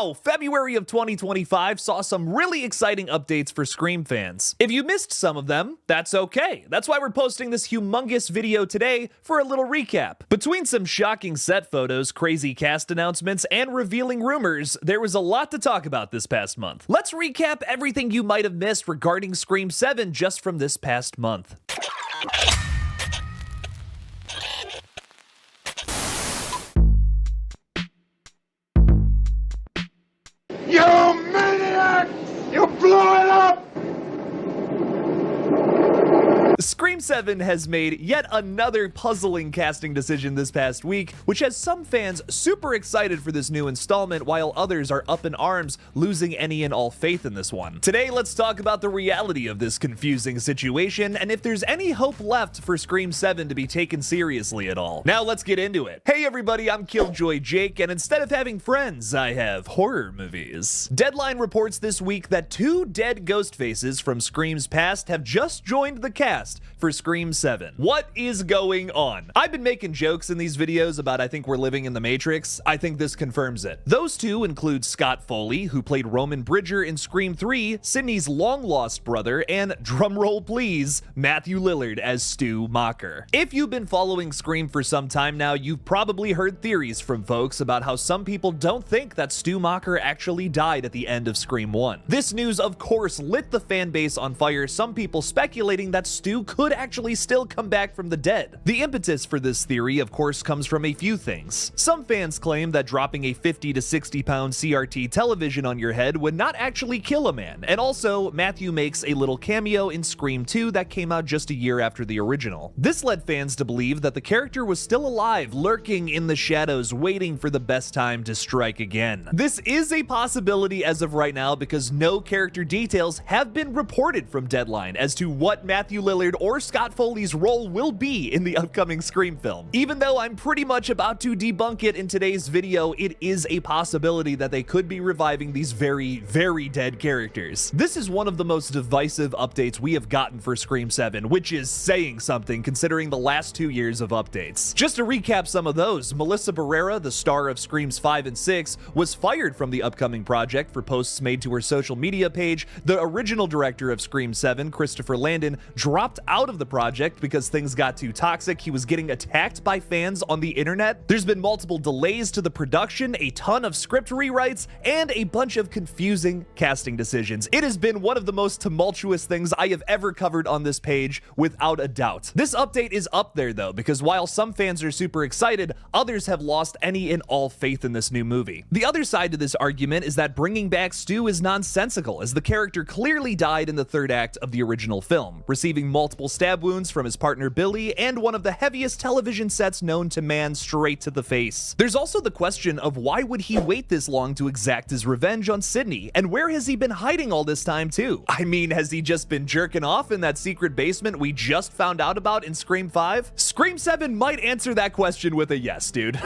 Wow, February of 2025 saw some really exciting updates for Scream fans. If you missed some of them, that's okay. That's why we're posting this humongous video today for a little recap. Between some shocking set photos, crazy cast announcements, and revealing rumors, there was a lot to talk about this past month. Let's recap everything you might have missed regarding Scream 7 just from this past month. You maniac! You blew it up! Scream 7 has made yet another puzzling casting decision this past week, which has some fans super excited for this new installment, while others are up in arms, losing any and all faith in this one. Today, let's talk about the reality of this confusing situation, and if there's any hope left for Scream 7 to be taken seriously at all. Now let's get into it. Hey everybody, I'm KillJoy Jake, and instead of having friends, I have horror movies. Deadline reports this week that 2 dead ghost faces from Scream's past have just joined the cast for Scream 7. What is going on? I've been making jokes in these videos about I think we're living in the Matrix. I think this confirms it. Those 2 include Scott Foley, who played Roman Bridger in Scream 3, Sydney's long-lost brother, and, drumroll please, Matthew Lillard as Stu Macher. If you've been following Scream for some time now, you've probably heard theories from folks about how some people don't think that Stu Macher actually died at the end of Scream 1. This news, of course, lit the fan base on fire, some people speculating that Stu could actually still come back from the dead. The impetus for this theory, of course, comes from a few things. Some fans claim that dropping a 50 to 60 pound CRT television on your head would not actually kill a man, and also Matthew makes a little cameo in Scream 2 that came out just a year after the original. This led fans to believe that the character was still alive, lurking in the shadows, waiting for the best time to strike again. This is a possibility as of right now because no character details have been reported from Deadline as to what Matthew Lillard or Scott Foley's role will be in the upcoming Scream film. Even though I'm pretty much about to debunk it in today's video, it is a possibility that they could be reviving these very, very dead characters. This is one of the most divisive updates we have gotten for Scream 7, which is saying something considering the last 2 years of updates. Just to recap some of those, Melissa Barrera, the star of Screams 5 and 6, was fired from the upcoming project for posts made to her social media page. The original director of Scream 7, Christopher Landon, dropped out of the project because things got too toxic. He was getting attacked by fans on the internet. There's been multiple delays to the production, a ton of script rewrites, and a bunch of confusing casting decisions. It has been one of the most tumultuous things I have ever covered on this page, without a doubt. This update is up there though, because while some fans are super excited, others have lost any and all faith in this new movie. The other side to this argument is that bringing back Stu is nonsensical, as the character clearly died in the 3rd act of the original film, receiving multiple stab wounds from his partner Billy and one of the heaviest television sets known to man straight to the face. There's also the question of why would he wait this long to exact his revenge on Sydney, and where has he been hiding all this time too? I mean, has he just been jerking off in that secret basement we just found out about in Scream 5? Scream 7 might answer that question with a yes, dude.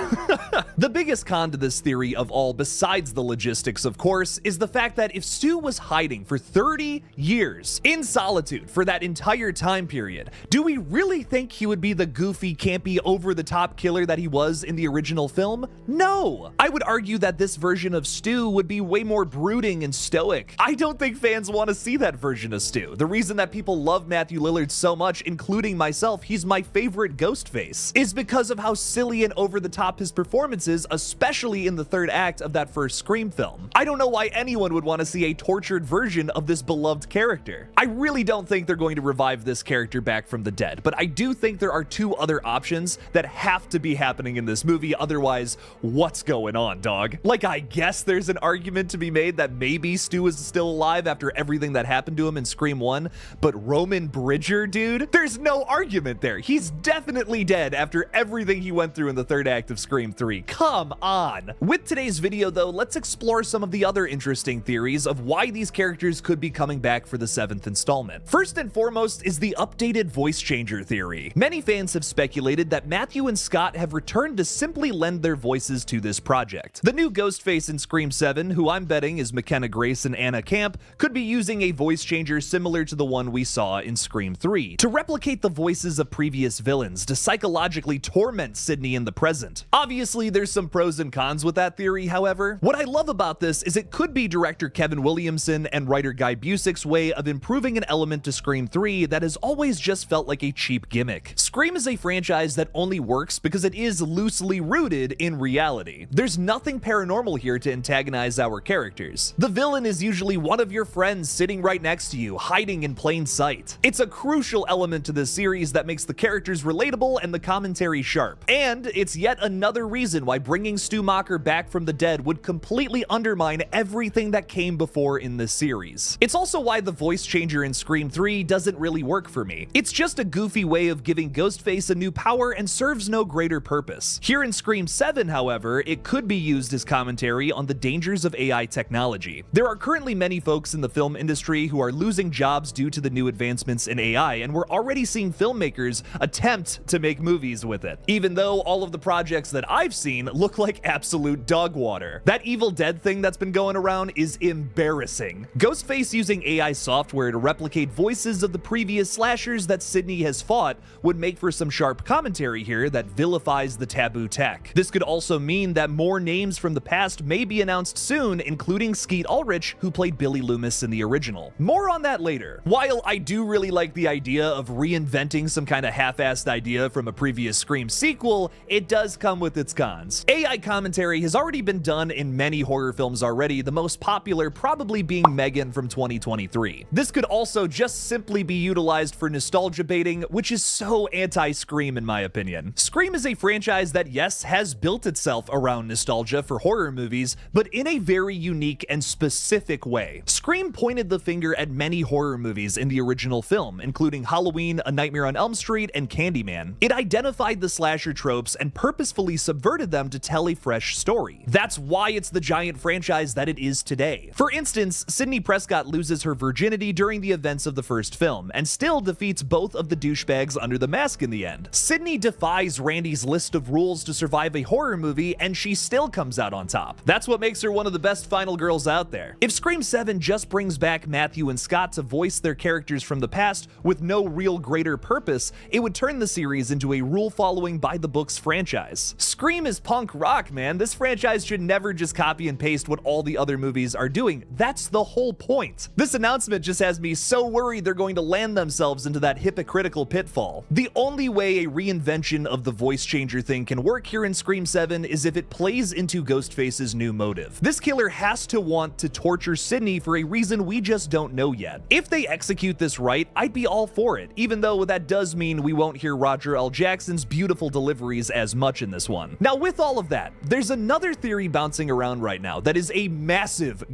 The biggest con to this theory of all, besides the logistics of course, is the fact that if Stu was hiding for 30 years in solitude for that entire time period, do we really think he would be the goofy, campy, over-the-top killer that he was in the original film? No! I would argue that this version of Stu would be way more brooding and stoic. I don't think fans want to see that version of Stu. The reason that people love Matthew Lillard so much, including myself, he's my favorite Ghostface, is because of how silly and over-the-top his performance is, especially in the 3rd act of that first Scream film. I don't know why anyone would want to see a tortured version of this beloved character. I really don't think they're going to revive this character back from the dead, but I do think there are 2 other options that have to be happening in this movie, otherwise, what's going on, dog? Like, I guess there's an argument to be made that maybe Stu is still alive after everything that happened to him in Scream 1, but Roman Bridger, dude? There's no argument there. He's definitely dead after everything he went through in the 3rd act of Scream 3. Come on! With today's video, though, let's explore some of the other interesting theories of why these characters could be coming back for the 7th installment. First and foremost is the the updated voice changer theory. Many fans have speculated that Matthew and Scott have returned to simply lend their voices to this project. The new Ghostface in Scream 7, who I'm betting is McKenna Grace and Anna Camp, could be using a voice changer similar to the one we saw in Scream 3, to replicate the voices of previous villains to psychologically torment Sidney in the present. Obviously, there's some pros and cons with that theory, however. What I love about this is it could be director Kevin Williamson and writer Guy Busick's way of improving an element to Scream 3 that has always just felt like a cheap gimmick. Scream is a franchise that only works because it is loosely rooted in reality. There's nothing paranormal here to antagonize our characters. The villain is usually one of your friends sitting right next to you, hiding in plain sight. It's a crucial element to this series that makes the characters relatable and the commentary sharp. And it's yet another reason why bringing Stu Macher back from the dead would completely undermine everything that came before in this series. It's also why the voice changer in Scream 3 doesn't really work for me. It's just a goofy way of giving Ghostface a new power and serves no greater purpose. Here in Scream 7, however, it could be used as commentary on the dangers of AI technology. There are currently many folks in the film industry who are losing jobs due to the new advancements in AI, and we're already seeing filmmakers attempt to make movies with it, even though all of the projects that I've seen look like absolute dog water. That Evil Dead thing that's been going around is embarrassing. Ghostface using AI software to replicate voices of the previous slashers that Sidney has fought would make for some sharp commentary here that vilifies the taboo tech. This could also mean that more names from the past may be announced soon, including Skeet Ulrich, who played Billy Loomis in the original. More on that later. While I do really like the idea of reinventing some kind of half-assed idea from a previous Scream sequel, it does come with its cons. AI commentary has already been done in many horror films already, the most popular probably being Megan from 2023. This could also just simply be utilized for nostalgia baiting, which is so anti-Scream in my opinion. Scream is a franchise that, yes, has built itself around nostalgia for horror movies, but in a very unique and specific way. Scream pointed the finger at many horror movies in the original film, including Halloween, A Nightmare on Elm Street, and Candyman. It identified the slasher tropes and purposefully subverted them to tell a fresh story. That's why it's the giant franchise that it is today. For instance, Sidney Prescott loses her virginity during the events of the first film, and still defeats both of the douchebags under the mask in the end. Sidney defies Randy's list of rules to survive a horror movie, and she still comes out on top. That's what makes her one of the best final girls out there. If Scream 7 just brings back Matthew and Scott to voice their characters from the past with no real greater purpose, it would turn the series into a rule-following by-the-books franchise. Scream is punk rock, man. This franchise should never just copy and paste what all the other movies are doing. That's the whole point. This announcement just has me so worried they're going to land themselves into that hypocritical pitfall. The only way a reinvention of the voice changer thing can work here in Scream 7 is if it plays into Ghostface's new motive. This killer has to want to torture Sidney for a reason we just don't know yet. If they execute this right, I'd be all for it, even though that does mean we won't hear Roger L. Jackson's beautiful deliveries as much in this one. Now, with all of that, there's another theory bouncing around right now that is a massive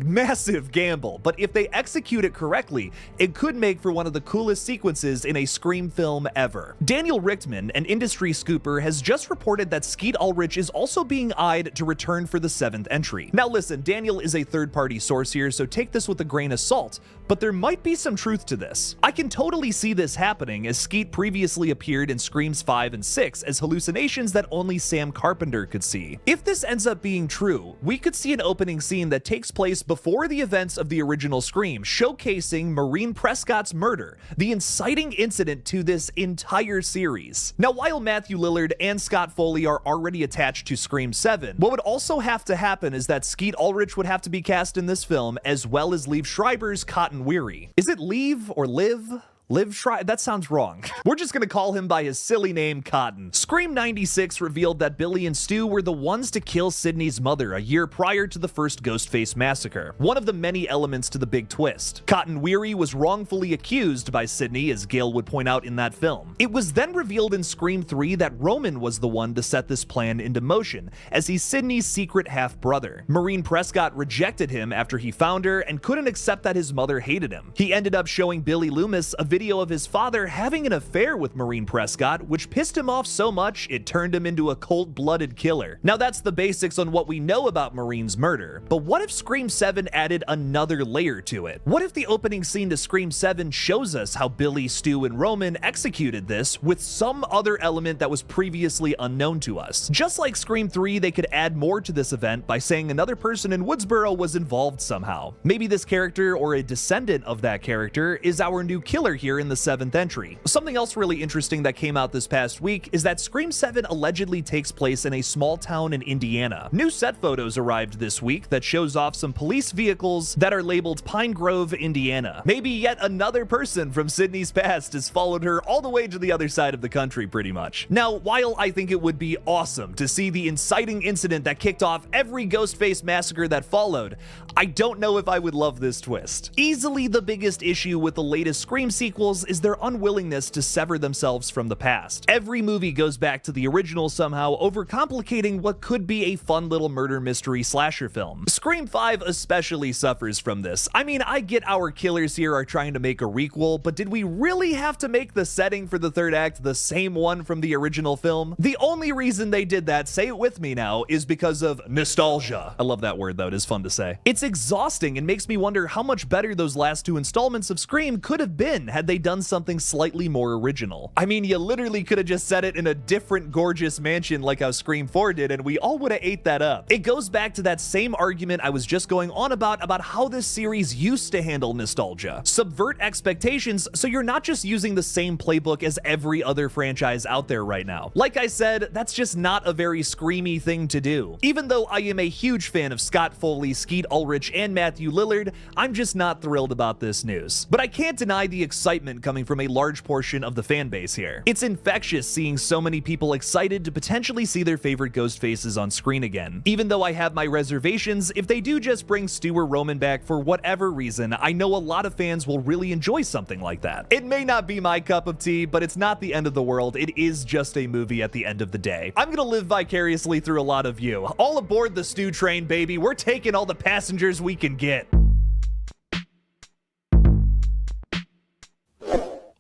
gamble, but if they execute it correctly, it could make for one of the coolest sequences in a Scream film ever. Daniel Richtman, an industry scooper, has just reported that Skeet Ulrich is also being eyed to return for the 7th entry. Now listen, Daniel is a third-party source here, so take this with a grain of salt, but there might be some truth to this. I can totally see this happening, as Skeet previously appeared in Screams 5 and 6 as hallucinations that only Sam Carpenter could see. If this ends up being true, we could see an opening scene that takes place before the events of the original Scream, showcasing Maureen Prescott's murder, the inciting incident to this entire series. Now, while Matthew Lillard and Scott Foley are already attached to Scream 7, what would also have to happen is that Skeet Ulrich would have to be cast in this film, as well as Liev Schreiber's Cotton Weary. Is it Liev or Liv? Liv Schreiber? That sounds wrong. We're just gonna call him by his silly name, Cotton. Scream 96 revealed that Billy and Stu were the ones to kill Sidney's mother a year prior to the first Ghostface massacre, one of the many elements to the big twist. Cotton Weary was wrongfully accused by Sidney, as Gale would point out in that film. It was then revealed in Scream 3 that Roman was the one to set this plan into motion, as he's Sidney's secret half-brother. Maureen Prescott rejected him after he found her and couldn't accept that his mother hated him. He ended up showing Billy Loomis a video video of his father having an affair with Maureen Prescott, which pissed him off so much it turned him into a cold-blooded killer. Now that's the basics on what we know about Maureen's murder, but what if Scream 7 added another layer to it? What if the opening scene to Scream 7 shows us how Billy, Stu, and Roman executed this with some other element that was previously unknown to us? Just like Scream 3, they could add more to this event by saying another person in Woodsboro was involved somehow. Maybe this character or a descendant of that character is our new killer here in the 7th entry. Something else really interesting that came out this past week is that Scream 7 allegedly takes place in a small town in Indiana. New set photos arrived this week that shows off some police vehicles that are labeled Pine Grove, Indiana. Maybe yet another person from Sydney's past has followed her all the way to the other side of the country pretty much. Now, while I think it would be awesome to see the inciting incident that kicked off every Ghostface massacre that followed, I don't know if I would love this twist. Easily the biggest issue with the latest Scream sequels is their unwillingness to sever themselves from the past. Every movie goes back to the original somehow, overcomplicating what could be a fun little murder mystery slasher film. Scream 5 especially suffers from this. I mean, I get our killers here are trying to make a requel, but did we really have to make the setting for the third act the same one from the original film? The only reason they did that, say it with me now, is because of nostalgia. I love that word though, it is fun to say. It's exhausting and makes me wonder how much better those last two installments of Scream could have been had they done something slightly more original. I mean, you literally could have just set it in a different gorgeous mansion like how Scream 4 did, and we all would have ate that up. It goes back to that same argument I was just going on about how this series used to handle nostalgia. Subvert expectations so you're not just using the same playbook as every other franchise out there right now. Like I said, that's just not a very screamy thing to do. Even though I am a huge fan of Scott Foley, Skeet Ulrich, and Matthew Lillard, I'm just not thrilled about this news. But I can't deny the excitement coming from a large portion of the fan base here. It's infectious seeing so many people excited to potentially see their favorite ghost faces on screen again. Even though I have my reservations, if they do just bring Stu or Roman back for whatever reason, I know a lot of fans will really enjoy something like that. It may not be my cup of tea, but it's not the end of the world. It is just a movie at the end of the day. I'm gonna live vicariously through a lot of you. All aboard the Stu train, baby. We're taking all the passengers we can get.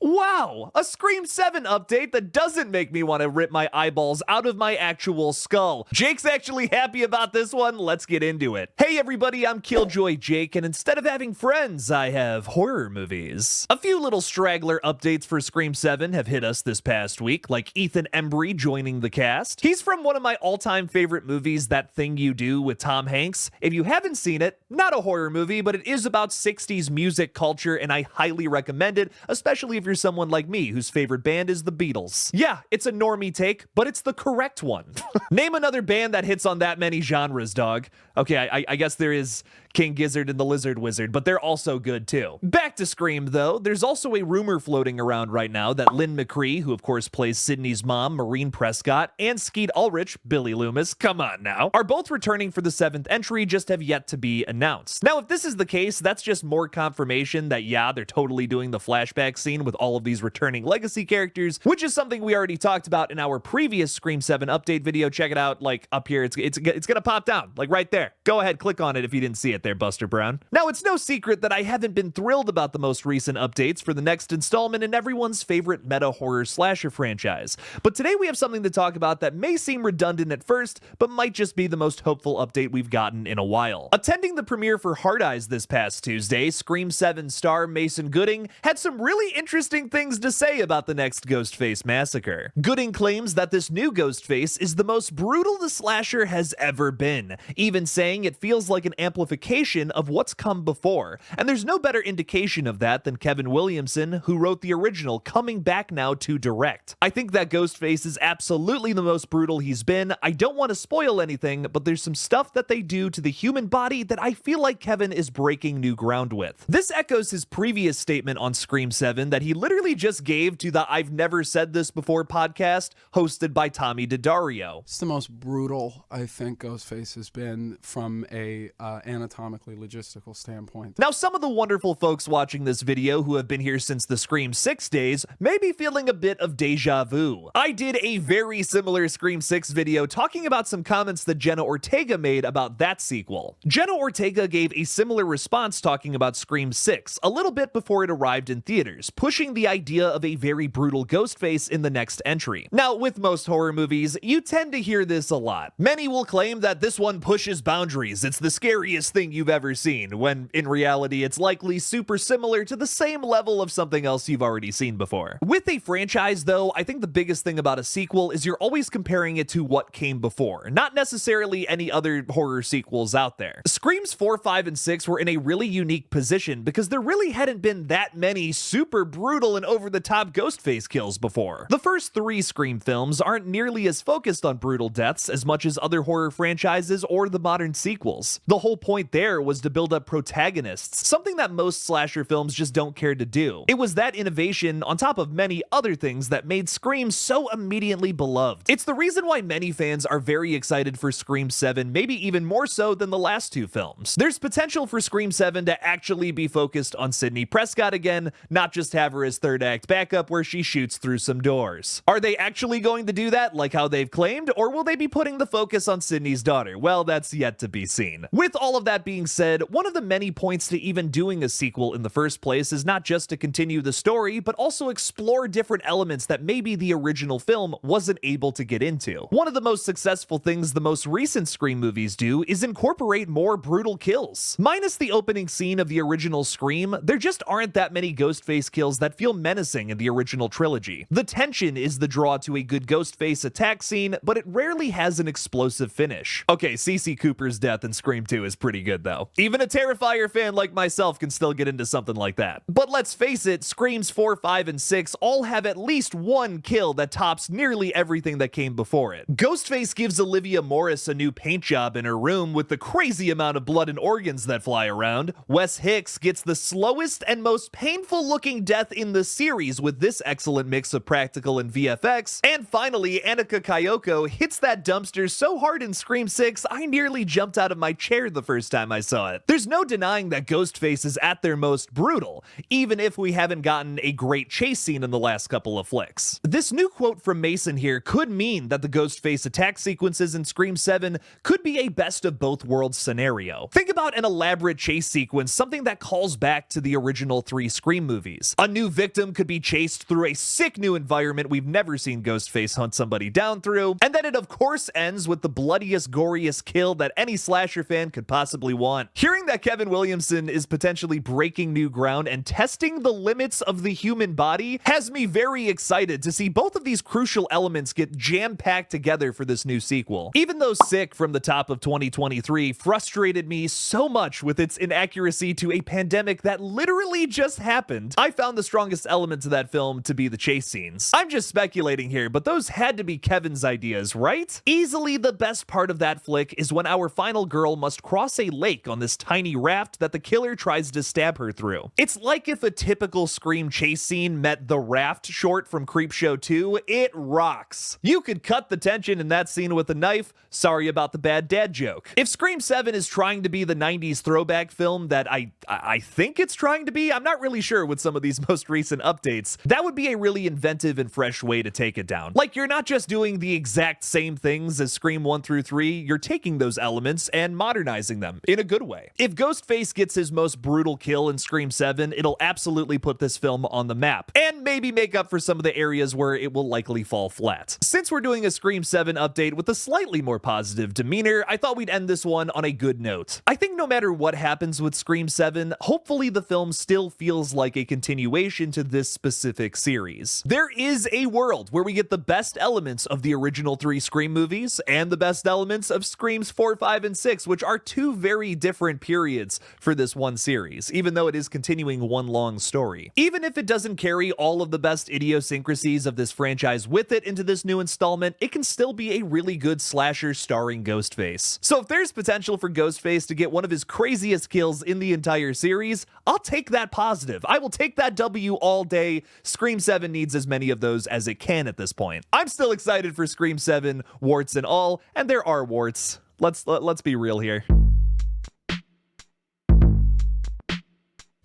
Wow, a Scream 7 update that doesn't make me want to rip my eyeballs out of my actual skull. Jake's actually happy about this one. Let's get into it. Hey everybody, I'm KillJoy Jake, and instead of having friends, I have horror movies. A few little straggler updates for Scream 7 have hit us this past week, like Ethan Embry joining the cast. He's from one of my all-time favorite movies, That Thing You Do with Tom Hanks. If you haven't seen it, not a horror movie, but it is about 60s music culture, and I highly recommend it, especially if you're someone like me whose favorite band is the Beatles. Yeah, it's a normie take, but it's the correct one. Name another band that hits on that many genres, dog. Okay, I guess there is King Gizzard and the Lizard Wizard, but they're also good too. Back to Scream though, there's also a rumor floating around right now that Lynn McCree, who of course plays Sydney's mom, Maureen Prescott, and Skeet Ulrich, Billy Loomis, come on now, are both returning for the 7th entry, just have yet to be announced. Now, if this is the case, that's just more confirmation that yeah, they're totally doing the flashback scene with all of these returning legacy characters, which is something we already talked about in our previous Scream 7 update video. Check it out, like up here, it's gonna pop down, like right there. Go ahead, click on it if you didn't see it there, Buster Brown. Now, it's no secret that I haven't been thrilled about the most recent updates for the next installment in everyone's favorite meta horror slasher franchise. But today we have something to talk about that may seem redundant at first, but might just be the most hopeful update we've gotten in a while. Attending the premiere for Hard Eyes this past Tuesday, Scream 7 star Mason Gooding had some really interesting things to say about the next Ghostface massacre. Gooding claims that this new Ghostface is the most brutal the slasher has ever been, even saying it feels like an amplification of what's come before, and there's no better indication of that than Kevin Williamson, who wrote the original, coming back now to direct. I think that Ghostface is absolutely the most brutal he's been. I don't want to spoil anything, but there's some stuff that they do to the human body that I feel like Kevin is breaking new ground with. This echoes his previous statement on Scream 7 that he literally just gave to the I've Never Said This Before podcast hosted by Tommy DiDario. It's the most brutal I think Ghostface has been from a anatomical comically logistical standpoint. Now, some of the wonderful folks watching this video who have been here since the Scream 6 days may be feeling a bit of deja vu. I did a very similar Scream 6 video talking about some comments that Jenna Ortega made about that sequel. Jenna Ortega gave a similar response talking about Scream 6 a little bit before it arrived in theaters, pushing the idea of a very brutal Ghostface in the next entry. Now, with most horror movies, you tend to hear this a lot. Many will claim that this one pushes boundaries, it's the scariest thing you've ever seen, when in reality it's likely super similar to the same level of something else you've already seen before. With a franchise though, I think the biggest thing about a sequel is you're always comparing it to what came before, not necessarily any other horror sequels out there. Screams 4, 5, and 6 were in a really unique position because there really hadn't been that many super brutal and over-the-top Ghostface kills before. The first 3 Scream films aren't nearly as focused on brutal deaths as much as other horror franchises or the modern sequels. The whole point there was to build up protagonists, something that most slasher films just don't care to do. It was that innovation, on top of many other things, that made Scream so immediately beloved. It's the reason why many fans are very excited for Scream 7, maybe even more so than the last 2 films. There's potential for Scream 7 to actually be focused on Sidney Prescott again, not just have her as third act backup where she shoots through some doors. Are they actually going to do that like how they've claimed, or will they be putting the focus on Sidney's daughter? Well, that's yet to be seen. With all of that being said, one of the many points to even doing a sequel in the first place is not just to continue the story, but also explore different elements that maybe the original film wasn't able to get into. One of the most successful things the most recent Scream movies do is incorporate more brutal kills. Minus the opening scene of the original Scream, there just aren't that many Ghostface kills that feel menacing in the original trilogy. The tension is the draw to a good Ghostface attack scene, but it rarely has an explosive finish. Okay, CeCe Cooper's death in Scream 2 is pretty good though. Even a Terrifier fan like myself can still get into something like that. But let's face it, Screams 4, 5, and 6 all have at least one kill that tops nearly everything that came before it. Ghostface gives Olivia Morris a new paint job in her room with the crazy amount of blood and organs that fly around. Wes Hicks gets the slowest and most painful looking death in the series with this excellent mix of practical and VFX. And finally, Annika Kyoko hits that dumpster so hard in Scream 6, I nearly jumped out of my chair the first time I saw it. There's no denying that Ghostface is at their most brutal, even if we haven't gotten a great chase scene in the last couple of flicks. This new quote from Mason here could mean that the Ghostface attack sequences in Scream 7 could be a best of both worlds scenario. Think about an elaborate chase sequence, something that calls back to the original 3 Scream movies. A new victim could be chased through a sick new environment we've never seen Ghostface hunt somebody down through, and then it of course ends with the bloodiest, goriest kill that any slasher fan could possibly want. Hearing that Kevin Williamson is potentially breaking new ground and testing the limits of the human body has me very excited to see both of these crucial elements get jam-packed together for this new sequel. Even though Sick from the top of 2023 frustrated me so much with its inaccuracy to a pandemic that literally just happened, I found the strongest element to that film to be the chase scenes. I'm just speculating here, but those had to be Kevin's ideas, right? Easily the best part of that flick is when our final girl must cross a lake on this tiny raft that the killer tries to stab her through. It's like if a typical Scream chase scene met the raft short from Creepshow 2, it rocks. You could cut the tension in that scene with a knife, sorry about the bad dad joke. If Scream 7 is trying to be the 90s throwback film that I think it's trying to be, I'm not really sure with some of these most recent updates, that would be a really inventive and fresh way to take it down. Like, you're not just doing the exact same things as Scream 1 through 3, you're taking those elements and modernizing them in a good way. If Ghostface gets his most brutal kill in Scream 7, it'll absolutely put this film on the map, and maybe make up for some of the areas where it will likely fall flat. Since we're doing a Scream 7 update with a slightly more positive demeanor, I thought we'd end this one on a good note. I think no matter what happens with Scream 7, hopefully the film still feels like a continuation to this specific series. There is a world where we get the best elements of the original 3 Scream movies and the best elements of Screams 4, 5, and 6, which are 2 very different periods for this one series, even though it is continuing one long story. Even if it doesn't carry all of the best idiosyncrasies of this franchise with it into this new installment, it can still be a really good slasher starring Ghostface. So if there's potential for Ghostface to get one of his craziest kills in the entire series, I'll take that positive. I will take that W all day. Scream 7 needs as many of those as it can at this point. I'm still excited for Scream 7, warts and all, and there are warts. Let's be real here.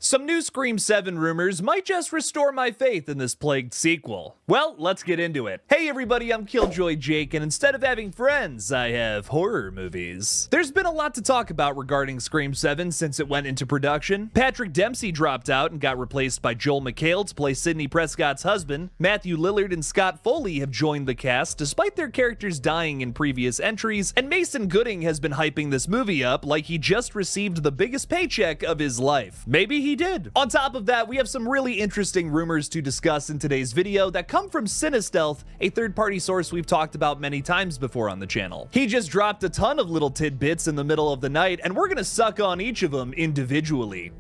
Some new Scream 7 rumors might just restore my faith in this plagued sequel. Well, let's get into it. Hey everybody, I'm KillJoy Jake, and instead of having friends, I have horror movies. There's been a lot to talk about regarding Scream 7 since it went into production. Patrick Dempsey dropped out and got replaced by Joel McHale to play Sidney Prescott's husband. Matthew Lillard and Scott Foley have joined the cast despite their characters dying in previous entries, and Mason Gooding has been hyping this movie up like he just received the biggest paycheck of his life. Maybe he did. On top of that, we have some really interesting rumors to discuss in today's video that come from CineStealth, a third-party source we've talked about many times before on the channel. He just dropped a ton of little tidbits in the middle of the night, and we're gonna suck on each of them individually,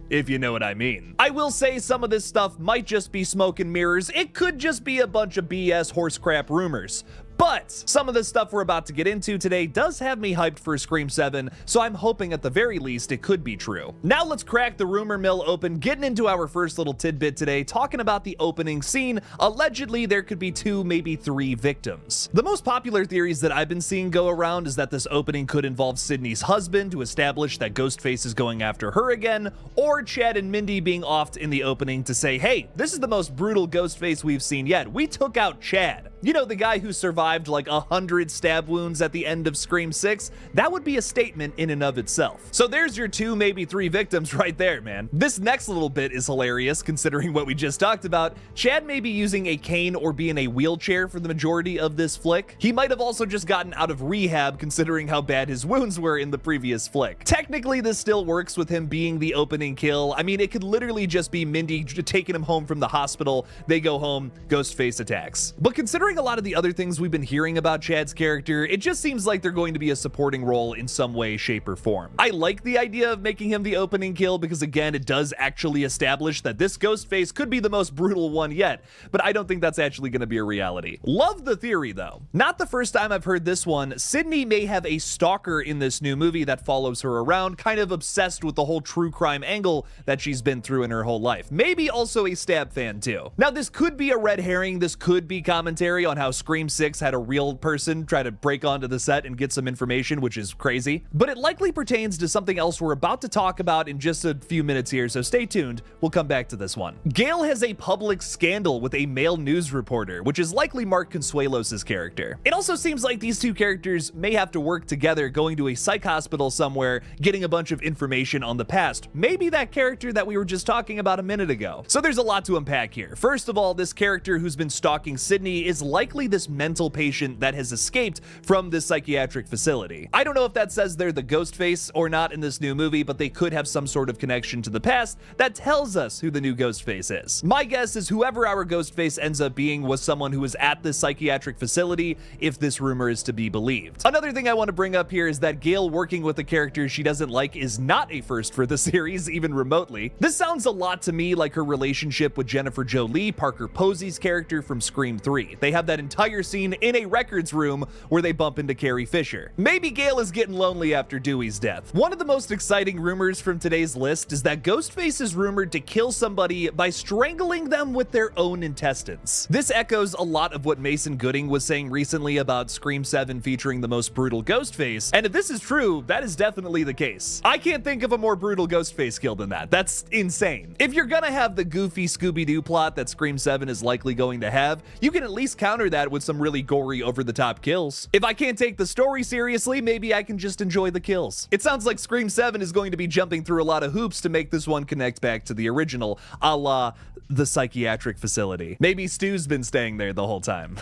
if you know what I mean. I will say some of this stuff might just be smoke and mirrors. It could just be a bunch of BS horse crap rumors. But some of the stuff we're about to get into today does have me hyped for Scream 7, so I'm hoping at the very least it could be true. Now let's crack the rumor mill open, getting into our first little tidbit today, talking about the opening scene. Allegedly, there could be 2, maybe 3 victims. The most popular theories that I've been seeing go around is that this opening could involve Sidney's husband to establish that Ghostface is going after her again, or Chad and Mindy being offed in the opening to say, hey, this is the most brutal Ghostface we've seen yet. We took out Chad. You know, the guy who survived like 100 stab wounds at the end of Scream 6? That would be a statement in and of itself. So there's your 2, maybe 3 victims right there, man. This next little bit is hilarious considering what we just talked about. Chad may be using a cane or be in a wheelchair for the majority of this flick. He might have also just gotten out of rehab considering how bad his wounds were in the previous flick. Technically, this still works with him being the opening kill. I mean, it could literally just be Mindy taking him home from the hospital. They go home, Ghostface attacks. But considering a lot of the other things we've been hearing about Chad's character, it just seems like they're going to be a supporting role in some way, shape, or form. I like the idea of making him the opening kill because, again, it does actually establish that this Ghostface could be the most brutal one yet, but I don't think that's actually going to be a reality. Love the theory, though. Not the first time I've heard this one. Sidney may have a stalker in this new movie that follows her around, kind of obsessed with the whole true crime angle that she's been through in her whole life. Maybe also a stab fan, too. Now, this could be a red herring. This could be commentary on how Scream 6 had a real person try to break onto the set and get some information, which is crazy. But it likely pertains to something else we're about to talk about in just a few minutes here, so stay tuned. We'll come back to this one. Gale has a public scandal with a male news reporter, which is likely Mark Consuelos' character. It also seems like these two characters may have to work together, going to a psych hospital somewhere, getting a bunch of information on the past. Maybe that character that we were just talking about a minute ago. So there's a lot to unpack here. First of all, this character who's been stalking Sidney is likely this mental patient that has escaped from this psychiatric facility. I don't know if that says they're the Ghostface or not in this new movie, but they could have some sort of connection to the past that tells us who the new Ghostface is. My guess is whoever our Ghostface ends up being was someone who was at this psychiatric facility, if this rumor is to be believed. Another thing I want to bring up here is that Gale working with a character she doesn't like is not a first for the series, even remotely. This sounds a lot to me like her relationship with Jennifer Jolie, Parker Posey's character from Scream 3. They have that entire scene in a records room where they bump into Carrie Fisher. Maybe Gale is getting lonely after Dewey's death. One of the most exciting rumors from today's list is that Ghostface is rumored to kill somebody by strangling them with their own intestines. This echoes a lot of what Mason Gooding was saying recently about Scream 7 featuring the most brutal Ghostface, and if this is true, that is definitely the case. I can't think of a more brutal Ghostface kill than that. That's insane. If you're gonna have the goofy Scooby-Doo plot that Scream 7 is likely going to have, you can at least counter that with some really gory, over-the-top kills. If I can't take the story seriously, maybe I can just enjoy the kills. It sounds like Scream 7 is going to be jumping through a lot of hoops to make this one connect back to the original, a la the psychiatric facility. Maybe Stu's been staying there the whole time.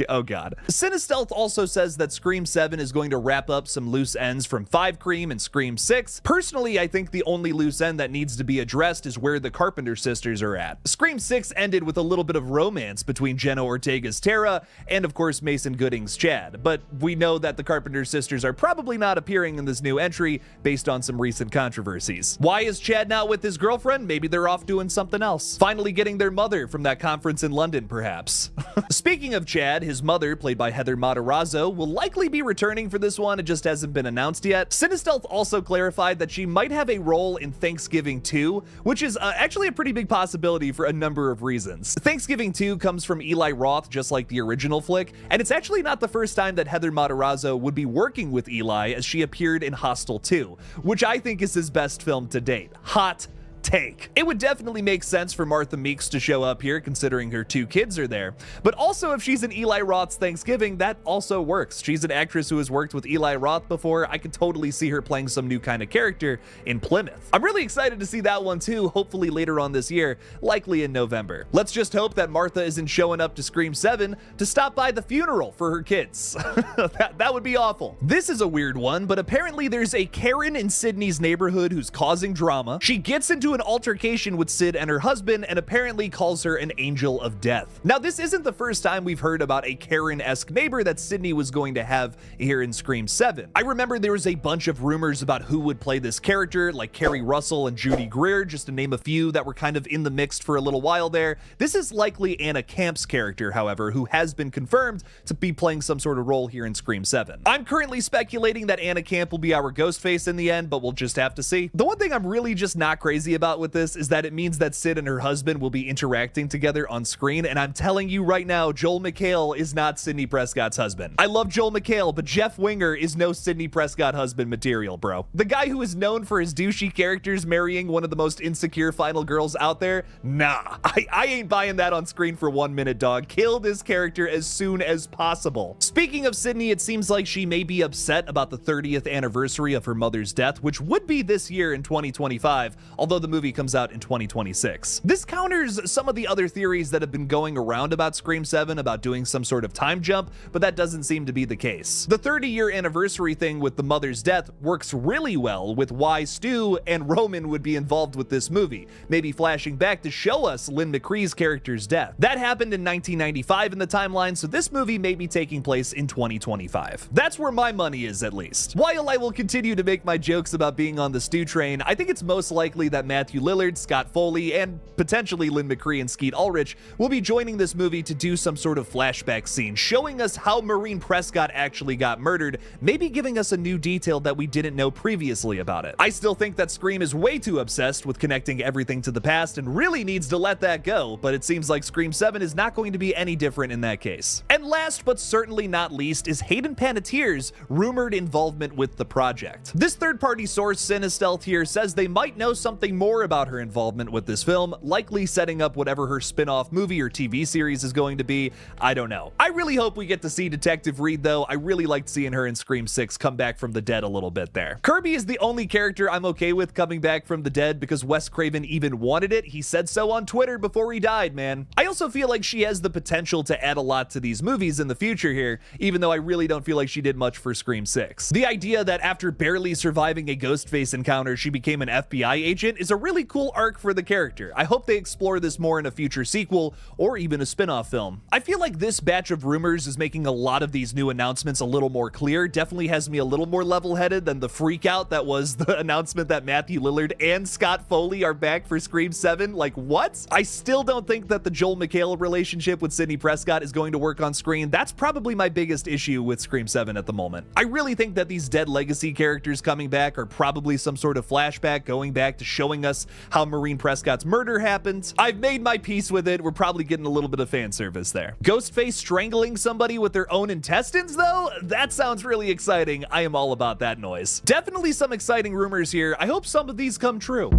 Oh god. CineStealth also says that Scream 7 is going to wrap up some loose ends from 5 Cream and Scream 6. Personally, I think the only loose end that needs to be addressed is where the Carpenter sisters are at. Scream 6 ended with a little bit of romance between Jenna Ortega's Tara and of course Mason Gooding's Chad, but we know that the Carpenter sisters are probably not appearing in this new entry based on some recent controversies. Why is Chad not with his girlfriend? Maybe they're off doing something else. Finally getting their mother from that conference in London, perhaps. Speaking of Chad, his mother, played by Heather Matarazzo, will likely be returning for this one. It just hasn't been announced yet. CineStealth also clarified that she might have a role in Thanksgiving 2, which is actually a pretty big possibility for a number of reasons. Thanksgiving 2 comes from Eli Roth, just like the original flick, and it's actually not the first time that Heather Matarazzo would be working with Eli, as she appeared in Hostel 2, which I think is his best film to date. Hot take. It would definitely make sense for Martha Meeks to show up here, considering her 2 kids are there. But also, if she's in Eli Roth's Thanksgiving, that also works. She's an actress who has worked with Eli Roth before. I could totally see her playing some new kind of character in Plymouth. I'm really excited to see that one too, hopefully later on this year, likely in November. Let's just hope that Martha isn't showing up to Scream 7 to stop by the funeral for her kids. that would be awful. This is a weird one, but apparently there's a Karen in Sydney's neighborhood who's causing drama. She gets into an altercation with Sid and her husband and apparently calls her an angel of death. Now, this isn't the first time we've heard about a Karen-esque neighbor that Sydney was going to have here in Scream 7. I remember there was a bunch of rumors about who would play this character, like Kerry Russell and Judy Greer, just to name a few that were kind of in the mix for a little while there. This is likely Anna Camp's character, however, who has been confirmed to be playing some sort of role here in Scream 7. I'm currently speculating that Anna Camp will be our Ghostface in the end, but we'll just have to see. The one thing I'm really just not crazy about with this is that it means that Sid and her husband will be interacting together on screen, and I'm telling you right now, Joel McHale is not Sidney Prescott's husband. I love Joel McHale, but Jeff Winger is no Sidney Prescott husband material, bro. The guy who is known for his douchey characters marrying one of the most insecure final girls out there? Nah, I ain't buying that on screen for 1 minute, dog. Kill this character as soon as possible. Speaking of Sydney, it seems like she may be upset about the 30th anniversary of her mother's death, which would be this year in 2025, although the movie comes out in 2026. This counters some of the other theories that have been going around about Scream 7 about doing some sort of time jump, but that doesn't seem to be the case. The 30-year anniversary thing with the mother's death works really well with why Stu and Roman would be involved with this movie, maybe flashing back to show us Lynn McCree's character's death. That happened in 1995 in the timeline, so this movie may be taking place in 2025. That's where my money is, at least. While I will continue to make my jokes about being on the Stu train, I think it's most likely that Matthew Lillard, Scott Foley, and potentially Lynn McCree and Skeet Ulrich will be joining this movie to do some sort of flashback scene, showing us how Maureen Prescott actually got murdered, maybe giving us a new detail that we didn't know previously about it. I still think that Scream is way too obsessed with connecting everything to the past and really needs to let that go, but it seems like Scream 7 is not going to be any different in that case. And last but certainly not least is Hayden Panettiere's rumored involvement with the project. This third-party source, Cinestealth here, says they might know something more about her involvement with this film, likely setting up whatever her spin-off movie or TV series is going to be. I don't know. I really hope we get to see Detective Reed, though. I really liked seeing her in Scream 6 come back from the dead a little bit there. Kirby is the only character I'm okay with coming back from the dead because Wes Craven even wanted it. He said so on Twitter before he died, man. I also feel like she has the potential to add a lot to these movies in the future here, even though I really don't feel like she did much for Scream 6. The idea that after barely surviving a Ghostface encounter, she became an FBI agent is a really cool arc for the character. I hope they explore this more in a future sequel or even a spin-off film. I feel like this batch of rumors is making a lot of these new announcements a little more clear, definitely has me a little more level-headed than the freak out that was the announcement that Matthew Lillard and Scott Foley are back for Scream 7. Like, what? I still don't think that the Joel McHale relationship with Sidney Prescott is going to work on screen. That's probably my biggest issue with Scream 7 at the moment. I really think that these dead legacy characters coming back are probably some sort of flashback going back to showing us how Maureen Prescott's murder happened. I've made my peace with it. We're probably getting a little bit of fan service there. Ghostface strangling somebody with their own intestines, though? That sounds really exciting. I am all about that noise. Definitely some exciting rumors here. I hope some of these come true.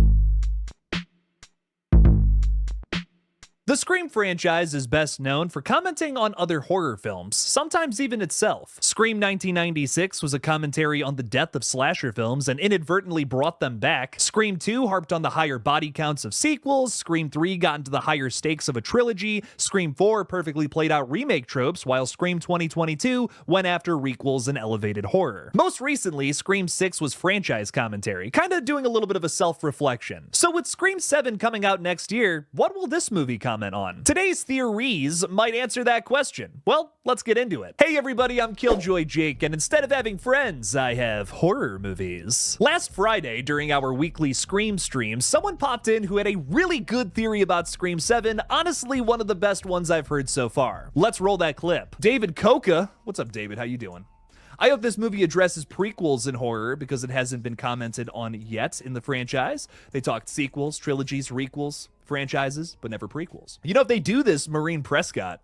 The Scream franchise is best known for commenting on other horror films, sometimes even itself. Scream 1996 was a commentary on the death of slasher films and inadvertently brought them back. Scream 2 harped on the higher body counts of sequels. Scream 3 got into the higher stakes of a trilogy. Scream 4 perfectly played out remake tropes, while Scream 2022 went after requels and elevated horror. Most recently, Scream 6 was franchise commentary, kinda doing a little bit of a self-reflection. So with Scream 7 coming out next year, what will this movie comment on? Today's theories might answer that question. Well, let's get into it. Hey everybody, I'm KillJoy Jake, and instead of having friends, I have horror movies. Last Friday, during our weekly Scream stream, someone popped in who had a really good theory about Scream 7, honestly one of the best ones I've heard so far. Let's roll that clip. David Coca, what's up David, how you doing? I hope this movie addresses prequels in horror because it hasn't been commented on yet in the franchise. They talked sequels, trilogies, requels, franchises, but never prequels. You know, if they do this Maureen Prescott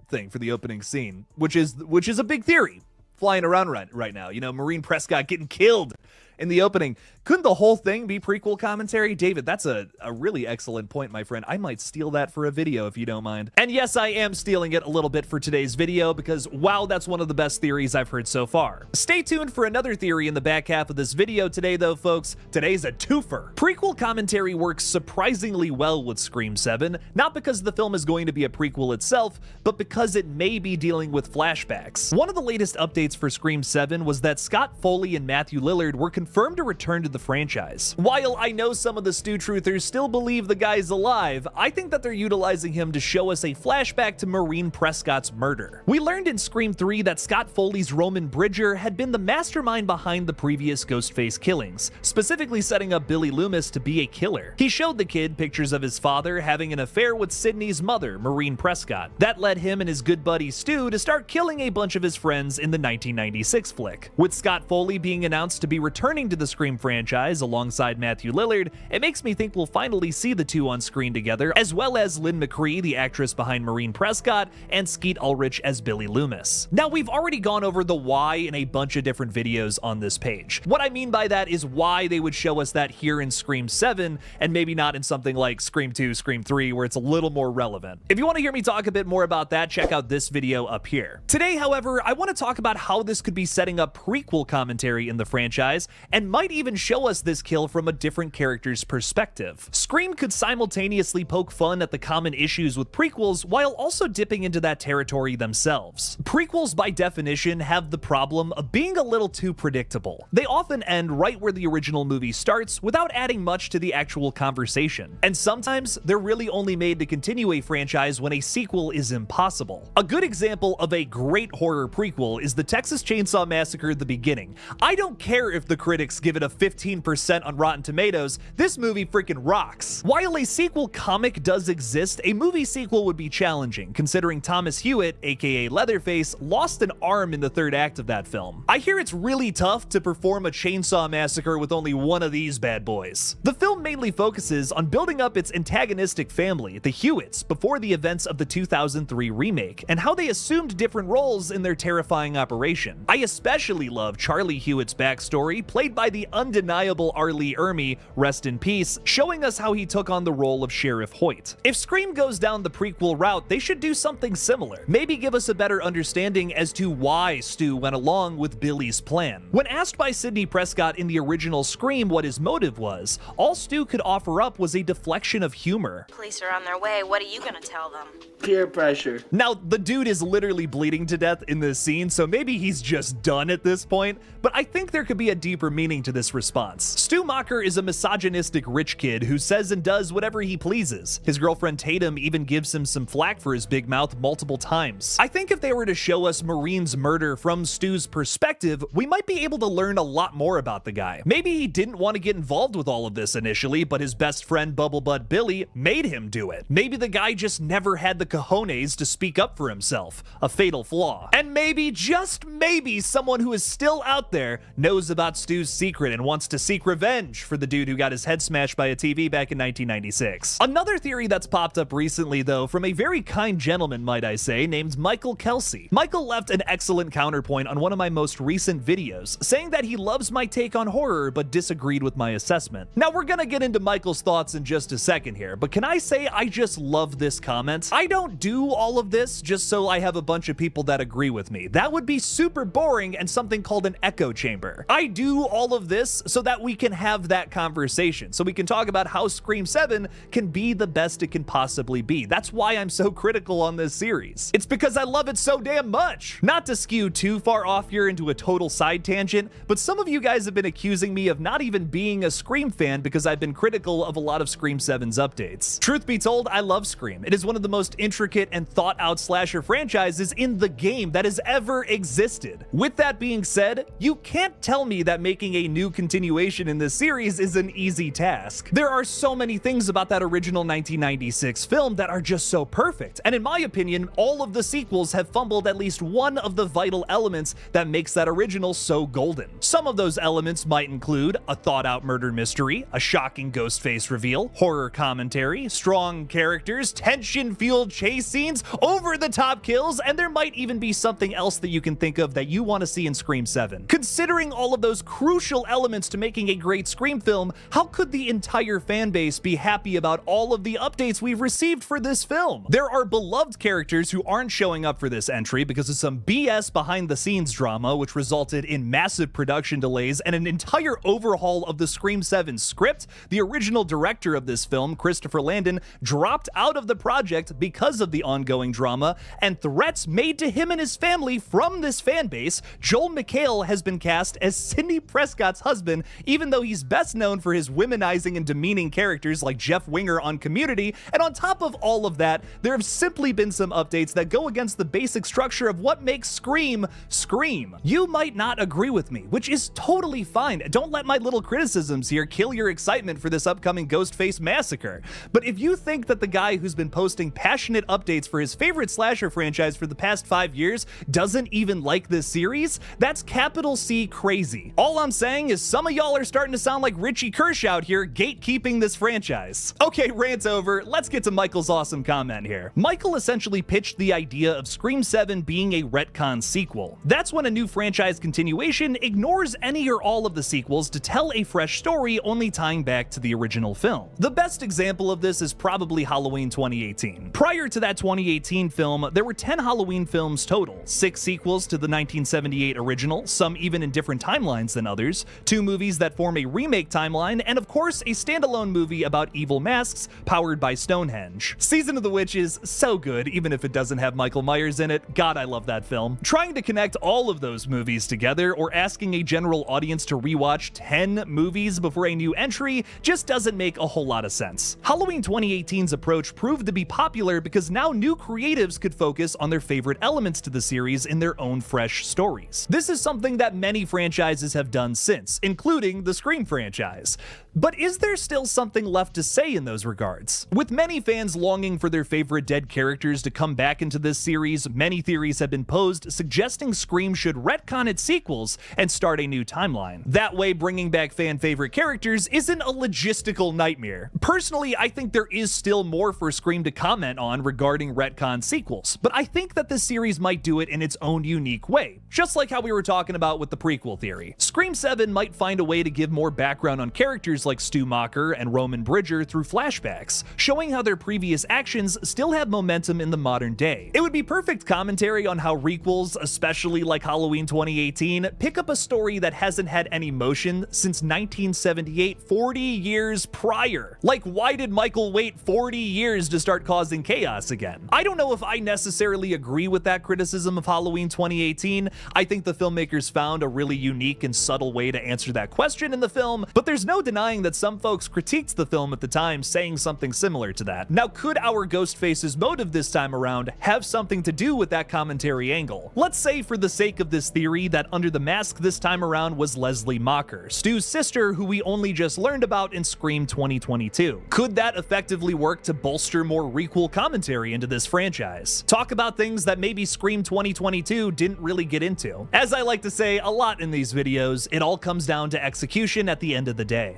thing for the opening scene, which is a big theory flying around right now, you know, Maureen Prescott getting killed in the opening. Couldn't the whole thing be prequel commentary? David, that's a really excellent point, my friend. I might steal that for a video if you don't mind. And yes, I am stealing it a little bit for today's video because, wow, that's one of the best theories I've heard so far. Stay tuned for another theory in the back half of this video today, though, folks. Today's a twofer. Prequel commentary works surprisingly well with Scream 7, not because the film is going to be a prequel itself, but because it may be dealing with flashbacks. One of the latest updates for Scream 7 was that Scott Foley and Matthew Lillard were confirmed to return to the franchise. While I know some of the Stu Truthers still believe the guy's alive, I think that they're utilizing him to show us a flashback to Maureen Prescott's murder. We learned in Scream 3 that Scott Foley's Roman Bridger had been the mastermind behind the previous Ghostface killings, specifically setting up Billy Loomis to be a killer. He showed the kid pictures of his father having an affair with Sidney's mother, Maureen Prescott. That led him and his good buddy Stu to start killing a bunch of his friends in the 1996 flick. With Scott Foley being announced to be returning to the Scream franchise alongside Matthew Lillard, it makes me think we'll finally see the two on screen together, as well as Lynn McCree, the actress behind Maureen Prescott, and Skeet Ulrich as Billy Loomis. Now, we've already gone over the why in a bunch of different videos on this page. What I mean by that is why they would show us that here in Scream 7, and maybe not in something like Scream 2, Scream 3, where it's a little more relevant. If you want to hear me talk a bit more about that, check out this video up here. Today, however, I want to talk about how this could be setting up prequel commentary in the franchise, and might even show us this kill from a different character's perspective. Scream could simultaneously poke fun at the common issues with prequels while also dipping into that territory themselves. Prequels, by definition, have the problem of being a little too predictable. They often end right where the original movie starts without adding much to the actual conversation. And sometimes they're really only made to continue a franchise when a sequel is impossible. A good example of a great horror prequel is the Texas Chainsaw Massacre: The Beginning. I don't care if the critics give it a 15% on Rotten Tomatoes, this movie freaking rocks. While a sequel comic does exist, a movie sequel would be challenging, considering Thomas Hewitt, aka Leatherface, lost an arm in the third act of that film. I hear it's really tough to perform a chainsaw massacre with only one of these bad boys. The film mainly focuses on building up its antagonistic family, the Hewitts, before the events of the 2003 remake, and how they assumed different roles in their terrifying operation. I especially love Charlie Hewitt's backstory, played by the undeniable R. Lee Ermey, rest in peace, showing us how he took on the role of Sheriff Hoyt. If Scream goes down the prequel route, they should do something similar. Maybe give us a better understanding as to why Stu went along with Billy's plan. When asked by Sidney Prescott in the original Scream what his motive was, all Stu could offer up was a deflection of humor. Police are on their way. What are you gonna tell them? Peer pressure. Now, the dude is literally bleeding to death in this scene, so maybe he's just done at this point, but I think there could be a deeper meaning to this response. Stu Macher is a misogynistic rich kid who says and does whatever he pleases. His girlfriend Tatum even gives him some flack for his big mouth multiple times. I think if they were to show us Maureen's murder from Stu's perspective, we might be able to learn a lot more about the guy. Maybe he didn't want to get involved with all of this initially, but his best friend Bubble Butt Billy made him do it. Maybe the guy just never had the cojones to speak up for himself, a fatal flaw. And maybe, just maybe, someone who is still out there knows about Stu's secret and wants to seek revenge for the dude who got his head smashed by a TV back in 1996. Another theory that's popped up recently, though, from a very kind gentleman, might I say, named Michael Kelsey. Michael left an excellent counterpoint on one of my most recent videos, saying that he loves my take on horror but disagreed with my assessment. Now, we're gonna get into Michael's thoughts in just a second here, but can I say I just love this comment? I don't do all of this just so I have a bunch of people that agree with me. That would be super boring and something called an echo chamber. I do all of this so that we can have that conversation, so we can talk about how Scream 7 can be the best it can possibly be. That's why I'm so critical on this series. It's because I love it so damn much. Not to skew too far off here into a total side tangent, but some of you guys have been accusing me of not even being a Scream fan because I've been critical of a lot of Scream 7's updates. Truth be told, I love Scream. It is one of the most intricate and thought-out slasher franchises in the game that has ever existed. With that being said, you can't tell me that making a new continuation in this series is an easy task. There are so many things about that original 1996 film that are just so perfect, and in my opinion, all of the sequels have fumbled at least one of the vital elements that makes that original so golden. Some of those elements might include a thought-out murder mystery, a shocking Ghostface reveal, horror commentary, strong characters, tension-fueled chase scenes, over-the-top kills, and there might even be something else that you can think of that you want to see in Scream 7. Considering all of those crucial elements to making a great Scream film, how could the entire fan base be happy about all of the updates we've received for this film? There are beloved characters who aren't showing up for this entry because of some BS behind the scenes drama, which resulted in massive production delays and an entire overhaul of the Scream 7 script. The original director of this film, Christopher Landon, dropped out of the project because of the ongoing drama, and threats made to him and his family from this fan base. Joel McHale has been cast as Sidney Prescott's husband, even though he's best known for his womenizing and demeaning characters like Jeff Winger on Community. And on top of all of that, there have simply been some updates that go against the basic structure of what makes Scream Scream. You might not agree with me, which is totally fine. Don't let my little criticisms here kill your excitement for this upcoming Ghostface massacre. But if you think that the guy who's been posting passionate updates for his favorite slasher franchise for the past 5 years doesn't even like this series, that's capital C crazy. All I'm saying is some of y'all are starting to sound like Richie Kirsch out here gatekeeping this franchise. Okay, rant over, let's get to Michael's awesome comment here. Michael essentially pitched the idea of Scream 7 being a retcon sequel. That's when a new franchise continuation ignores any or all of the sequels to tell a fresh story, only tying back to the original film. The best example of this is probably Halloween 2018. Prior to that 2018 film, there were 10 Halloween films total, 6 sequels to the 1978 original, some even in different timelines than others, 2 movies that form a remake timeline, and of course a standalone movie about evil masks powered by Stonehenge. Season of the Witch is so good, even if it doesn't have Michael Myers in it. God, I love that film. Trying to connect all of those movies together or asking a general audience to rewatch 10 movies before a new entry just doesn't make a whole lot of sense. Halloween 2018's approach proved to be popular because now new creatives could focus on their favorite elements to the series in their own fresh stories. This is something that many franchises have done since, including the Scream franchise. But is there still something left to say in those regards? With many fans longing for their favorite dead characters to come back into this series, many theories have been posed suggesting Scream should retcon its sequels and start a new timeline. That way, bringing back fan favorite characters isn't a logistical nightmare. Personally, I think there is still more for Scream to comment on regarding retcon sequels, but I think that this series might do it in its own unique way, just like how we were talking about with the prequel theory. Scream 7 might find a way to give more background on characters like Stu Macher and Roman Bridger through flashbacks, showing how their previous actions still have momentum in the modern day. It would be perfect commentary on how requels, especially like Halloween 2018, pick up a story that hasn't had any motion since 1978, 40 years prior. Like, why did Michael wait 40 years to start causing chaos again? I don't know if I necessarily agree with that criticism of Halloween 2018. I think the filmmakers found a really unique and subtle way to answer that question in the film, but there's no denying that some folks critiqued the film at the time, saying something similar to that. Now, could our Ghostface's motive this time around have something to do with that commentary angle? Let's say, for the sake of this theory, that under the mask this time around was Leslie Macher, Stu's sister, who we only just learned about in Scream 2022. Could that effectively work to bolster more requel commentary into this franchise? Talk about things that maybe Scream 2022 didn't really get into. As I like to say a lot in these videos, it all comes down to execution at the end of the day.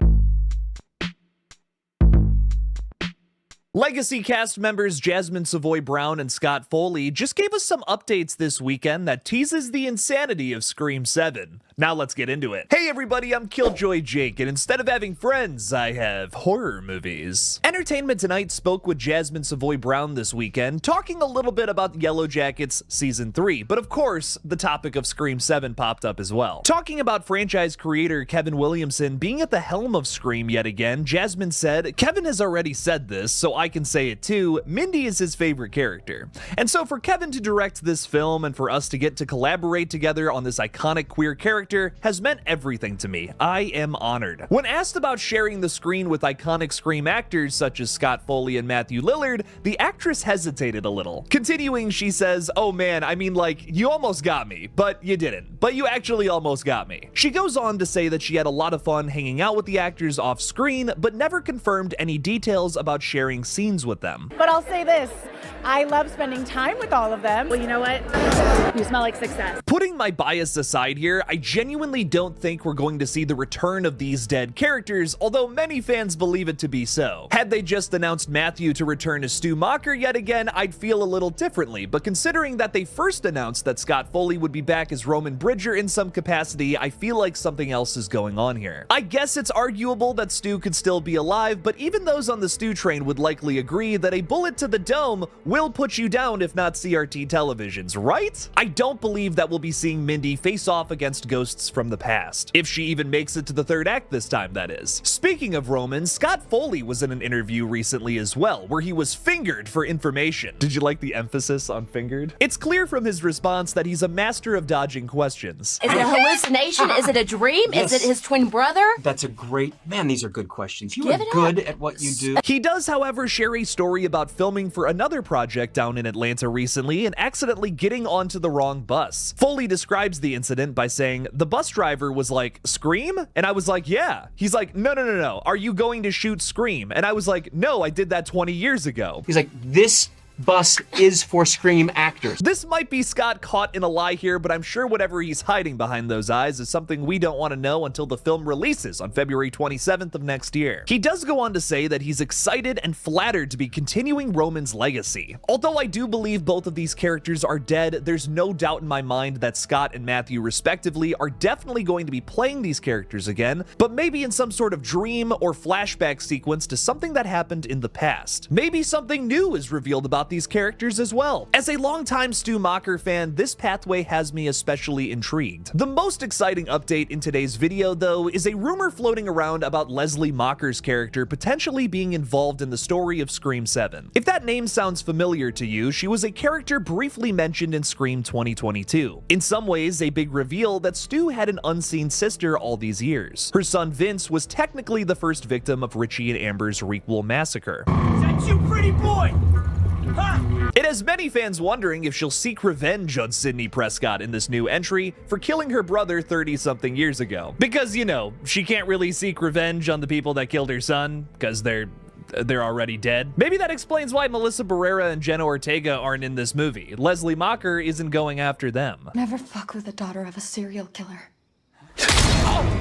Legacy cast members Jasmine Savoy Brown and Scott Foley just gave us some updates this weekend that teases the insanity of Scream 7. Now let's get into it. Hey everybody, I'm KillJoy Jake, and instead of having friends, I have horror movies. Entertainment Tonight spoke with Jasmine Savoy Brown this weekend, talking a little bit about Yellow Jackets Season 3, but of course, the topic of Scream 7 popped up as well. Talking about franchise creator Kevin Williamson being at the helm of Scream yet again, Jasmine said, "Kevin has already said this, so I can say it too, Mindy is his favorite character. And so for Kevin to direct this film and for us to get to collaborate together on this iconic queer character has meant everything to me. I am honored." When asked about sharing the screen with iconic Scream actors such as Scott Foley and Matthew Lillard, the actress hesitated a little. Continuing, she says, "Oh man, I mean, like, you almost got me, but you didn't. But you actually almost got me." She goes on to say that she had a lot of fun hanging out with the actors off screen, but never confirmed any details about sharing scenes with them. But I'll say this, I love spending time with all of them. Well, you know what? You smell like success. Putting my bias aside here, I genuinely don't think we're going to see the return of these dead characters, although many fans believe it to be so. Had they just announced Matthew to return as Stu Macher yet again, I'd feel a little differently, but considering that they first announced that Scott Foley would be back as Roman Bridger in some capacity, I feel like something else is going on here. I guess it's arguable that Stu could still be alive, but even those on the Stu train would likely agree that a bullet to the dome will put you down if not CRT televisions, right? I don't believe that we'll be seeing Mindy face off against ghosts from the past. If she even makes it to the third act this time, that is. Speaking of Roman, Scott Foley was in an interview recently as well, where he was fingered for information. Did you like the emphasis on fingered? It's clear from his response that he's a master of dodging questions. Is it a hallucination? Is it a dream? Yes. Is it his twin brother? That's a great... Man, these are good questions. You Give are it good up. at what you do. He does, however, share a story about filming for another project down in Atlanta recently and accidentally getting onto the wrong bus. Foley describes the incident by saying, "The bus driver was like, 'Scream?' And I was like, 'Yeah.' He's like, 'No. Are you going to shoot Scream?' And I was like, 'No, I did that 20 years ago.'" He's like, this bus is for Scream actors. This might be Scott caught in a lie here, but I'm sure whatever he's hiding behind those eyes is something we don't want to know until the film releases on February 27th of next year. He does go on to say that he's excited and flattered to be continuing Roman's legacy. Although I do believe both of these characters are dead, there's no doubt in my mind that Scott and Matthew respectively are definitely going to be playing these characters again, but maybe in some sort of dream or flashback sequence to something that happened in the past. Maybe something new is revealed about these characters as well. As a longtime Stu Macher fan, this pathway has me especially intrigued. The most exciting update in today's video, though, is a rumor floating around about Leslie Macher's character potentially being involved in the story of Scream 7. If that name sounds familiar to you, she was a character briefly mentioned in Scream 2022. In some ways, a big reveal that Stu had an unseen sister all these years. Her son Vince was technically the first victim of Richie and Amber's Requel massacre. That's you, pretty boy! It has many fans wondering if she'll seek revenge on Sidney Prescott in this new entry for killing her brother 30-something years ago. Because, you know, she can't really seek revenge on the people that killed her son, because they're already dead. Maybe that explains why Melissa Barrera and Jenna Ortega aren't in this movie. Leslie Macher isn't going after them. Never fuck with the daughter of a serial killer.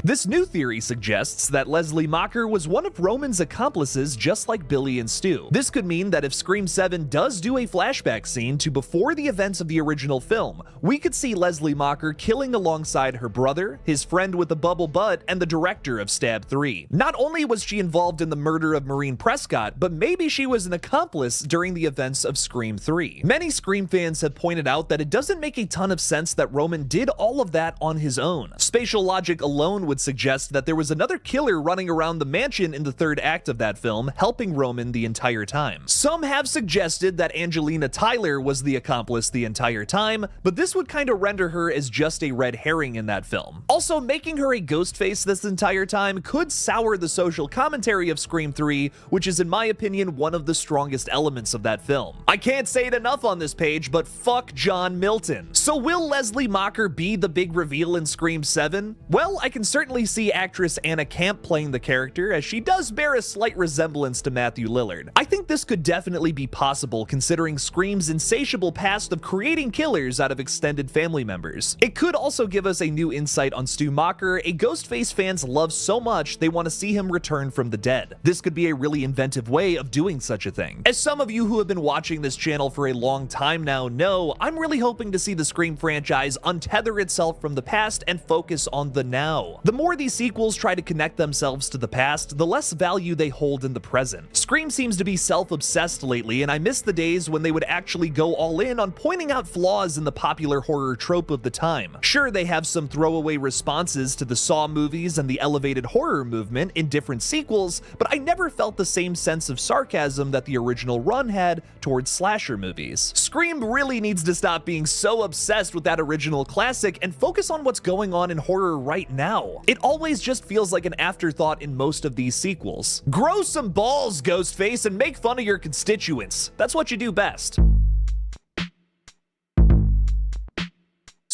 This new theory suggests that Leslie Macher was one of Roman's accomplices, just like Billy and Stu. This could mean that if Scream 7 does do a flashback scene to before the events of the original film, we could see Leslie Macher killing alongside her brother, his friend with the bubble butt, and the director of Stab 3. Not only was she involved in the murder of Maureen Prescott, but maybe she was an accomplice during the events of Scream 3. Many Scream fans have pointed out that it doesn't make a ton of sense that Roman did all of that on his own. Spatial logic alone would suggest that there was another killer running around the mansion in the third act of that film, helping Roman the entire time. Some have suggested that Angelina Tyler was the accomplice the entire time, but this would kind of render her as just a red herring in that film. Also, making her a Ghostface this entire time could sour the social commentary of Scream 3, which is in my opinion one of the strongest elements of that film. I can't say it enough on this page, but fuck John Milton. So will Leslie Macher be the big reveal in Scream 7? Well, I can certainly see actress Anna Camp playing the character, as she does bear a slight resemblance to Matthew Lillard. I think this could definitely be possible considering Scream's insatiable past of creating killers out of extended family members. It could also give us a new insight on Stu Macher, a Ghostface fans love so much they want to see him return from the dead. This could be a really inventive way of doing such a thing. As some of you who have been watching this channel for a long time now know, I'm really hoping to see the Scream franchise untether itself from the past and focus on the now. The more these sequels try to connect themselves to the past, the less value they hold in the present. Scream seems to be self-obsessed lately, and I miss the days when they would actually go all in on pointing out flaws in the popular horror trope of the time. Sure, they have some throwaway responses to the Saw movies and the elevated horror movement in different sequels, but I never felt the same sense of sarcasm that the original run had towards slasher movies. Scream really needs to stop being so obsessed with that original classic and focus on what's going on in horror right now. It always just feels like an afterthought in most of these sequels. Grow some balls, Ghostface, and make fun of your constituents. That's what you do best.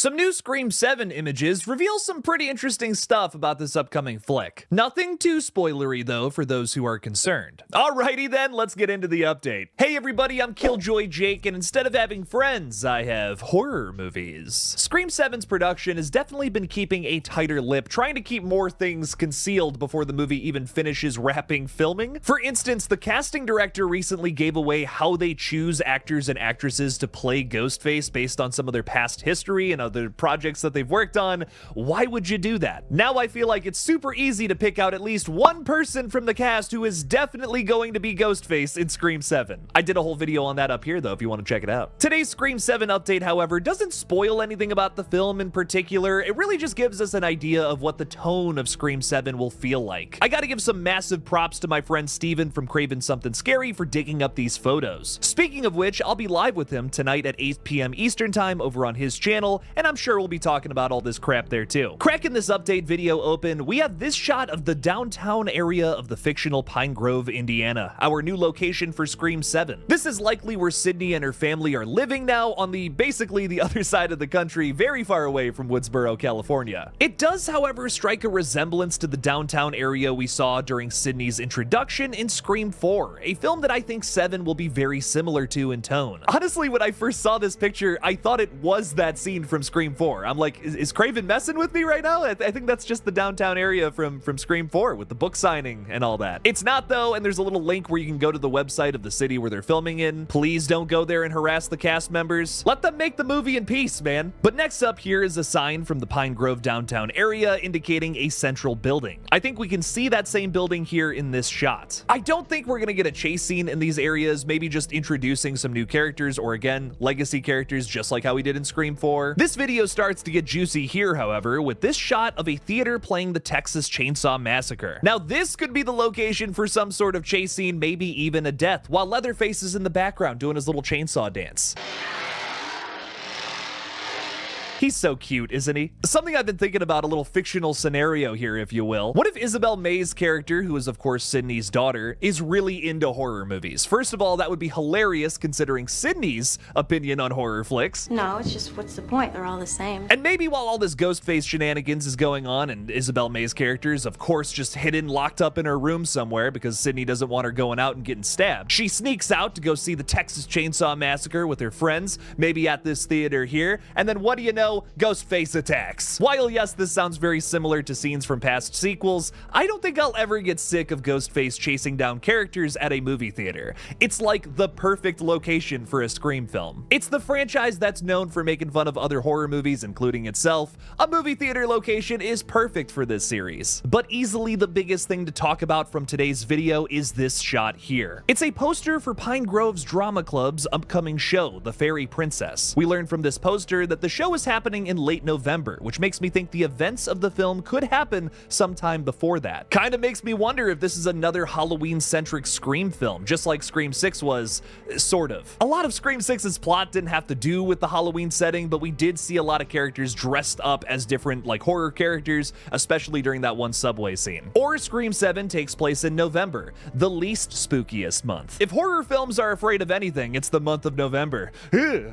Some new Scream 7 images reveal some pretty interesting stuff about this upcoming flick. Nothing too spoilery though for those who are concerned. Alrighty then, let's get into the update. Hey everybody, I'm KillJoy Jake, and instead of having friends, I have horror movies. Scream 7's production has definitely been keeping a tighter lip, trying to keep more things concealed before the movie even finishes wrapping filming. For instance, the casting director recently gave away how they choose actors and actresses to play Ghostface based on some of their past history and other projects that they've worked on. Why would you do that? Now I feel like it's super easy to pick out at least one person from the cast who is definitely going to be Ghostface in Scream 7. I did a whole video on that up here though if you want to check it out. Today's Scream 7 update, however, doesn't spoil anything about the film in particular. It really just gives us an idea of what the tone of Scream 7 will feel like. I gotta give some massive props to my friend Steven from Craven Something Scary for digging up these photos. Speaking of which, I'll be live with him tonight at 8 p.m. Eastern time over on his channel, and I'm sure we'll be talking about all this crap there too. Cracking this update video open, we have this shot of the downtown area of the fictional Pine Grove, Indiana, our new location for Scream 7. This is likely where Sydney and her family are living now, on basically the other side of the country, very far away from Woodsboro, California. It does, however, strike a resemblance to the downtown area we saw during Sydney's introduction in Scream 4, a film that I think 7 will be very similar to in tone. Honestly, when I first saw this picture, I thought it was that scene from Scream 4. I'm like, is Craven messing with me right now? I think that's just the downtown area from Scream 4 with the book signing and all that. It's not though, and there's a little link where you can go to the website of the city where they're filming in. Please don't go there and harass the cast members. Let them make the movie in peace, man. But next up here is a sign from the Pine Grove downtown area indicating a central building. I think we can see that same building here in this shot. I don't think we're gonna get a chase scene in these areas, maybe just introducing some new characters, or again, legacy characters just like how we did in Scream 4. This video starts to get juicy here, however, with this shot of a theater playing the Texas Chainsaw Massacre. Now this could be the location for some sort of chase scene, maybe even a death, while Leatherface is in the background doing his little chainsaw dance. He's so cute, isn't he? Something I've been thinking about, a little fictional scenario here, if you will. What if Isabel May's character, who is of course Sydney's daughter, is really into horror movies? First of all, that would be hilarious considering Sydney's opinion on horror flicks. No, it's just what's the point? They're all the same. And maybe while all this Ghostface shenanigans is going on and Isabel May's character is of course just hidden, locked up in her room somewhere because Sydney doesn't want her going out and getting stabbed, she sneaks out to go see the Texas Chainsaw Massacre with her friends, maybe at this theater here, and then what do you know? Ghostface attacks. While yes, this sounds very similar to scenes from past sequels, I don't think I'll ever get sick of Ghostface chasing down characters at a movie theater. It's like the perfect location for a Scream film. It's the franchise that's known for making fun of other horror movies, including itself. A movie theater location is perfect for this series. But easily the biggest thing to talk about from today's video is this shot here. It's a poster for Pine Grove's Drama Club's upcoming show, The Fairy Princess. We learned from this poster that the show is happening in late November, which makes me think the events of the film could happen sometime before that. Kinda makes me wonder if this is another Halloween-centric Scream film, just like Scream 6 was, sort of. A lot of Scream 6's plot didn't have to do with the Halloween setting, but we did see a lot of characters dressed up as different, like, horror characters, especially during that one subway scene. Or Scream 7 takes place in November, the least spookiest month. If horror films are afraid of anything, it's the month of November.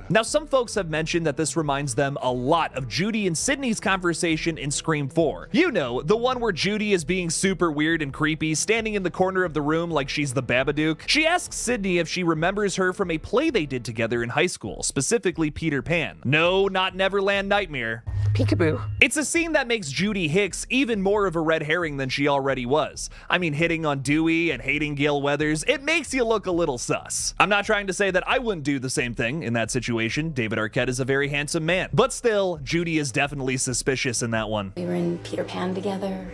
Now, some folks have mentioned that this reminds them a lot of Judy and Sydney's conversation in Scream 4. You know, the one where Judy is being super weird and creepy, standing in the corner of the room like she's the Babadook. She asks Sydney if she remembers her from a play they did together in high school, specifically Peter Pan. No, not Neverland Nightmare. Peekaboo. It's a scene that makes Judy Hicks even more of a red herring than she already was. I mean, hitting on Dewey and hating Gale Weathers, it makes you look a little sus. I'm not trying to say that I wouldn't do the same thing in that situation. David Arquette is a very handsome man. But still, Judy is definitely suspicious in that one. We were in Peter Pan together.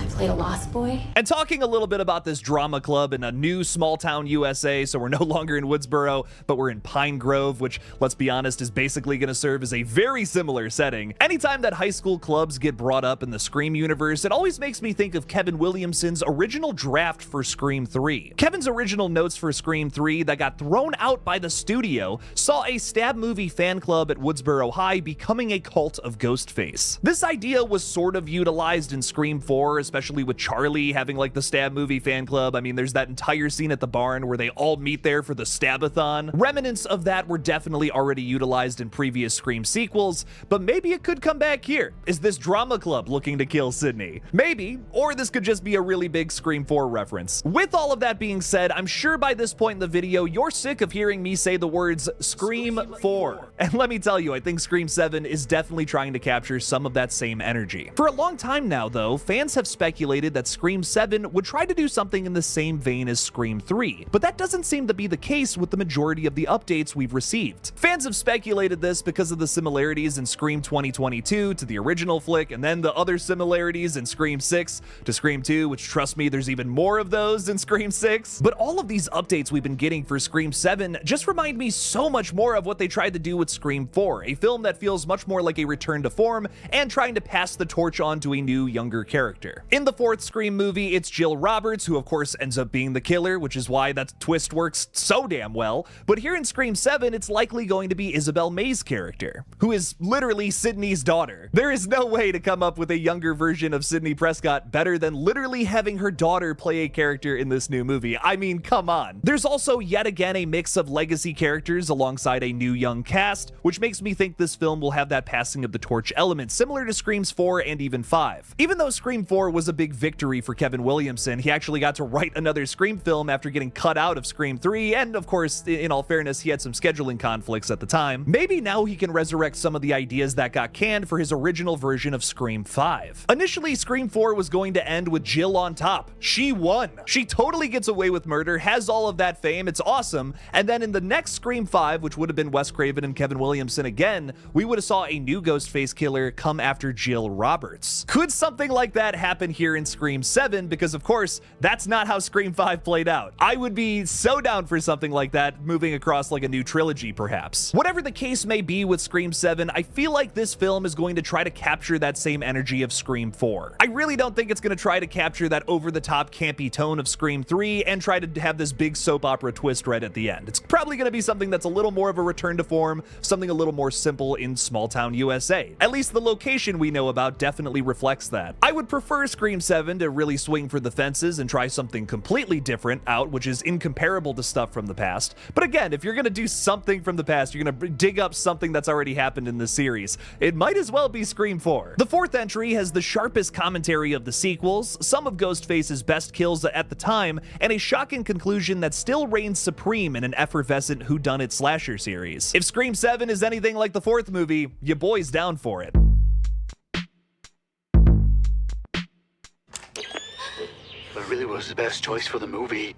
I played a lost boy. And talking a little bit about this drama club in a new small town USA, so we're no longer in Woodsboro, but we're in Pine Grove, which, let's be honest, is basically going to serve as a very similar setting. Anytime that high school clubs get brought up in the Scream universe, it always makes me think of Kevin Williamson's original draft for Scream 3. Kevin's original notes for Scream 3 that got thrown out by the studio saw a stab movie fan club at Woodsboro High becoming a cult of Ghostface. This idea was sort of utilized in Scream 4, especially especially with Charlie having like the Stab movie fan club. I mean, there's that entire scene at the barn where they all meet there for the Stabathon. Remnants of that were definitely already utilized in previous Scream sequels, but maybe it could come back here. Is this drama club looking to kill Sydney? Maybe, or this could just be a really big Scream 4 reference. With all of that being said, I'm sure by this point in the video, you're sick of hearing me say the words Scream 4. And let me tell you, I think Scream 7 is definitely trying to capture some of that same energy. For a long time now, though, fans have speculated that Scream 7 would try to do something in the same vein as Scream 3, but that doesn't seem to be the case with the majority of the updates we've received. Fans have speculated this because of the similarities in Scream 2022 to the original flick, and then the other similarities in Scream 6 to Scream 2, which, trust me, there's even more of those in Scream 6. But all of these updates we've been getting for Scream 7 just remind me so much more of what they tried to do with Scream 4, a film that feels much more like a return to form and trying to pass the torch on to a new, younger character. In the fourth Scream movie, it's Jill Roberts, who of course ends up being the killer, which is why that twist works so damn well. But here in Scream 7, it's likely going to be Isabel May's character, who is literally Sydney's daughter. There is no way to come up with a younger version of Sidney Prescott better than literally having her daughter play a character in this new movie. I mean, come on. There's also yet again a mix of legacy characters alongside a new young cast, which makes me think this film will have that passing of the torch element similar to Screams 4 and even 5. Even though Scream 4 was a big victory for Kevin Williamson, he actually got to write another Scream film after getting cut out of Scream 3, and of course, in all fairness, he had some scheduling conflicts at the time. Maybe now he can resurrect some of the ideas that got canned for his original version of Scream 5. Initially, Scream 4 was going to end with Jill on top. She won. She totally gets away with murder, has all of that fame, it's awesome, and then in the next Scream 5, which would have been Wes Craven and Kevin Williamson again, we would have saw a new Ghostface killer come after Jill Roberts. Could something like that happen here in Scream 7? Because of course, that's not how Scream 5 played out. I would be so down for something like that, moving across like a new trilogy perhaps. Whatever the case may be with Scream 7, I feel like this film is going to try to capture that same energy of Scream 4. I really don't think it's going to try to capture that over-the-top campy tone of Scream 3 and try to have this big soap opera twist right at the end. It's probably going to be something that's a little more of a return to form, something a little more simple in small-town USA. At least the location we know about definitely reflects that. I would prefer Scream 7 to really swing for the fences and try something completely different out, which is incomparable to stuff from the past. But again, if you're going to do something from the past, you're going to dig up something that's already happened in the series. It might as well be Scream 4. The fourth entry has the sharpest commentary of the sequels, some of Ghostface's best kills at the time, and a shocking conclusion that still reigns supreme in an effervescent whodunit slasher series. If Scream 7 is anything like the fourth movie, your boy's down for it. That really was the best choice for the movie.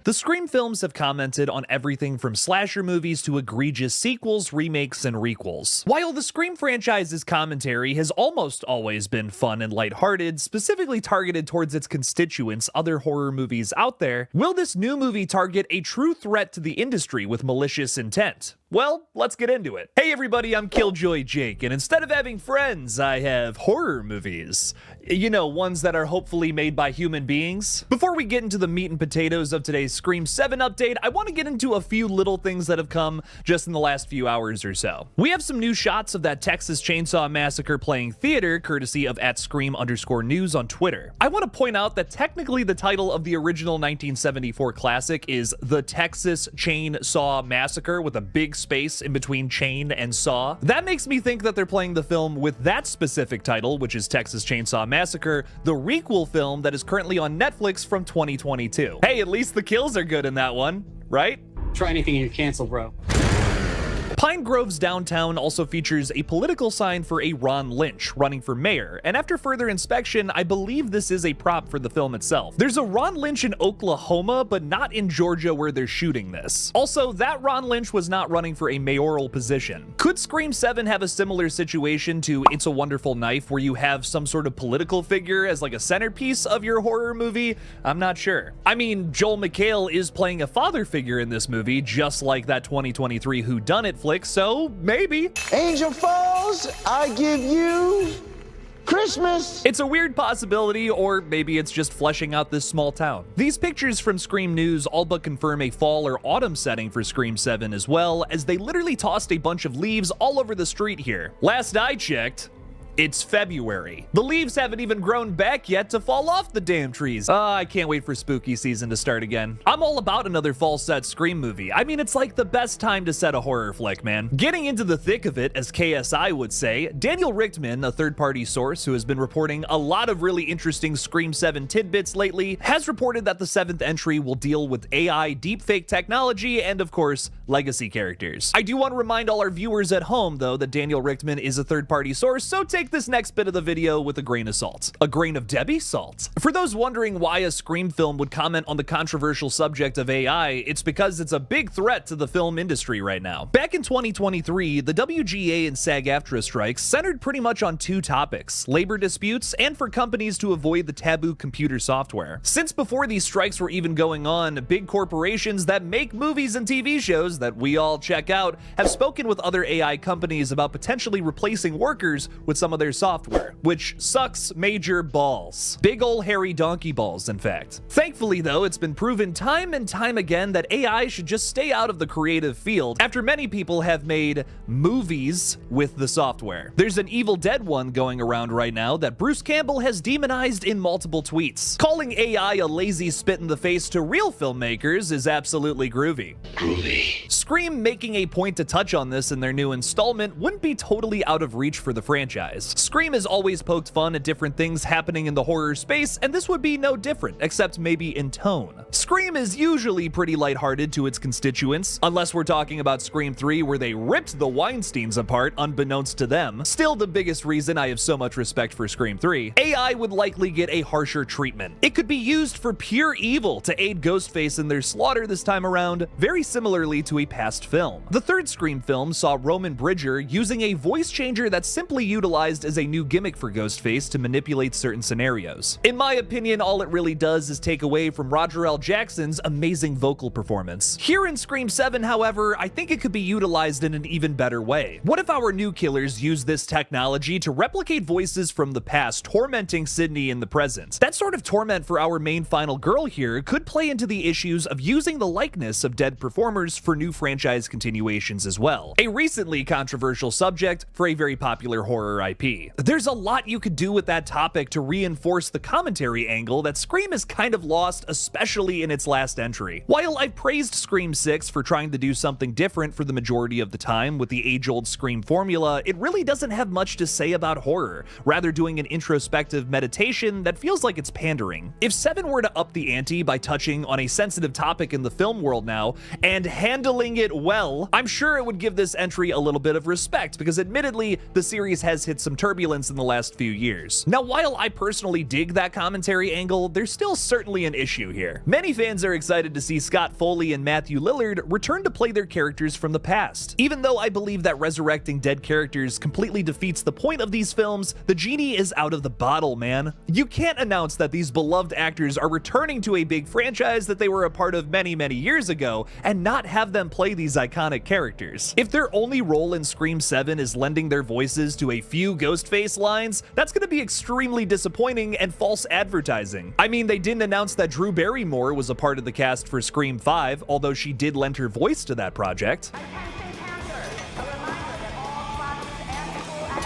The Scream films have commented on everything from slasher movies to egregious sequels, remakes, and requels. While the Scream franchise's commentary has almost always been fun and lighthearted, specifically targeted towards its constituents, other horror movies out there, will this new movie target a true threat to the industry with malicious intent? Well, let's get into it. Hey everybody, I'm KillJoy Jake, and instead of having friends, I have horror movies. You know, ones that are hopefully made by human beings. Before we get into the meat and potatoes of today's Scream 7 update, I want to get into a few little things that have come just in the last few hours or so. We have some new shots of that Texas Chainsaw Massacre playing theater, courtesy of @Scream_news on Twitter. I want to point out that technically the title of the original 1974 classic is The Texas Chainsaw Massacre with a big space in between chain and saw. That makes me think that they're playing the film with that specific title, which is Texas Chainsaw Massacre, the requel film that is currently on Netflix from 2022. Hey, at least the kills are good in that one, right? Try anything and you're canceled, bro. Pine Grove's downtown also features a political sign for a Ron Lynch running for mayor, and after further inspection, I believe this is a prop for the film itself. There's a Ron Lynch in Oklahoma, but not in Georgia where they're shooting this. Also, that Ron Lynch was not running for a mayoral position. Could Scream 7 have a similar situation to It's a Wonderful Knife, where you have some sort of political figure as like a centerpiece of your horror movie? I'm not sure. I mean, Joel McHale is playing a father figure in this movie, just like that 2023 whodunit flick, so maybe. Angel Falls, I give you Christmas. It's a weird possibility, or maybe it's just fleshing out this small town. These pictures from Scream News all but confirm a fall or autumn setting for Scream 7 as well, as they literally tossed a bunch of leaves all over the street here. Last I checked, It's February. The leaves haven't even grown back yet to fall off the damn trees. I can't wait for spooky season to start again. I'm all about another fall set Scream movie. I mean, it's like the best time to set a horror flick, man. Getting into the thick of it, as KSI would say, Daniel Richtman, a third-party source who has been reporting a lot of really interesting Scream 7 tidbits lately, has reported that the 7th entry will deal with AI deepfake technology and, of course, legacy characters. I do want to remind all our viewers at home, though, that Daniel Richtman is a third-party source, so take this next bit of the video with a grain of salt. A grain of Debbie salt. For those wondering why a Scream film would comment on the controversial subject of AI, it's because it's a big threat to the film industry right now. Back in 2023, the WGA and SAG-AFTRA strikes centered pretty much on two topics: labor disputes and for companies to avoid the taboo computer software. Since before these strikes were even going on, big corporations that make movies and TV shows that we all check out have spoken with other AI companies about potentially replacing workers with some of their software, which sucks major balls. Big ol' hairy donkey balls, in fact. Thankfully, though, it's been proven time and time again that AI should just stay out of the creative field after many people have made movies with the software. There's an Evil Dead one going around right now that Bruce Campbell has demonized in multiple tweets. Calling AI a lazy spit in the face to real filmmakers is absolutely groovy. Scream making a point to touch on this in their new installment wouldn't be totally out of reach for the franchise. Scream has always poked fun at different things happening in the horror space, and this would be no different, except maybe in tone. Scream is usually pretty lighthearted to its constituents, unless we're talking about Scream 3 where they ripped the Weinsteins apart unbeknownst to them. Still the biggest reason I have so much respect for Scream 3. AI would likely get a harsher treatment. It could be used for pure evil to aid Ghostface in their slaughter this time around, very similarly to a past film. The third Scream film saw Roman Bridger using a voice changer that's simply utilized as a new gimmick for Ghostface to manipulate certain scenarios. In my opinion, all it really does is take away from Roger L. Jackson's amazing vocal performance. Here in Scream 7, however, I think it could be utilized in an even better way. What if our new killers use this technology to replicate voices from the past, tormenting Sydney in the present? That sort of torment for our main final girl here could play into the issues of using the likeness of dead performers for new franchise continuations as well. A recently controversial subject for a very popular horror IP. There's a lot you could do with that topic to reinforce the commentary angle that Scream has kind of lost, especially in its last entry. While I've praised Scream 6 for trying to do something different for the majority of the time with the age-old Scream formula, it really doesn't have much to say about horror, rather doing an introspective meditation that feels like it's pandering. If 7 were to up the ante by touching on a sensitive topic in the film world now, and handling it well, I'm sure it would give this entry a little bit of respect, because admittedly, the series has hit some turbulence in the last few years. Now, while I personally dig that commentary angle, there's still certainly an issue here. Many fans are excited to see Scott Foley and Matthew Lillard return to play their characters from the past. Even though I believe that resurrecting dead characters completely defeats the point of these films, the genie is out of the bottle, man. You can't announce that these beloved actors are returning to a big franchise that they were a part of many, many years ago and not have them play these iconic characters. If their only role in Scream 7 is lending their voices to a few Ghostface lines, that's gonna be extremely disappointing and false advertising. I mean, they didn't announce that Drew Barrymore was a part of the cast for Scream 5, although she did lend her voice to that project.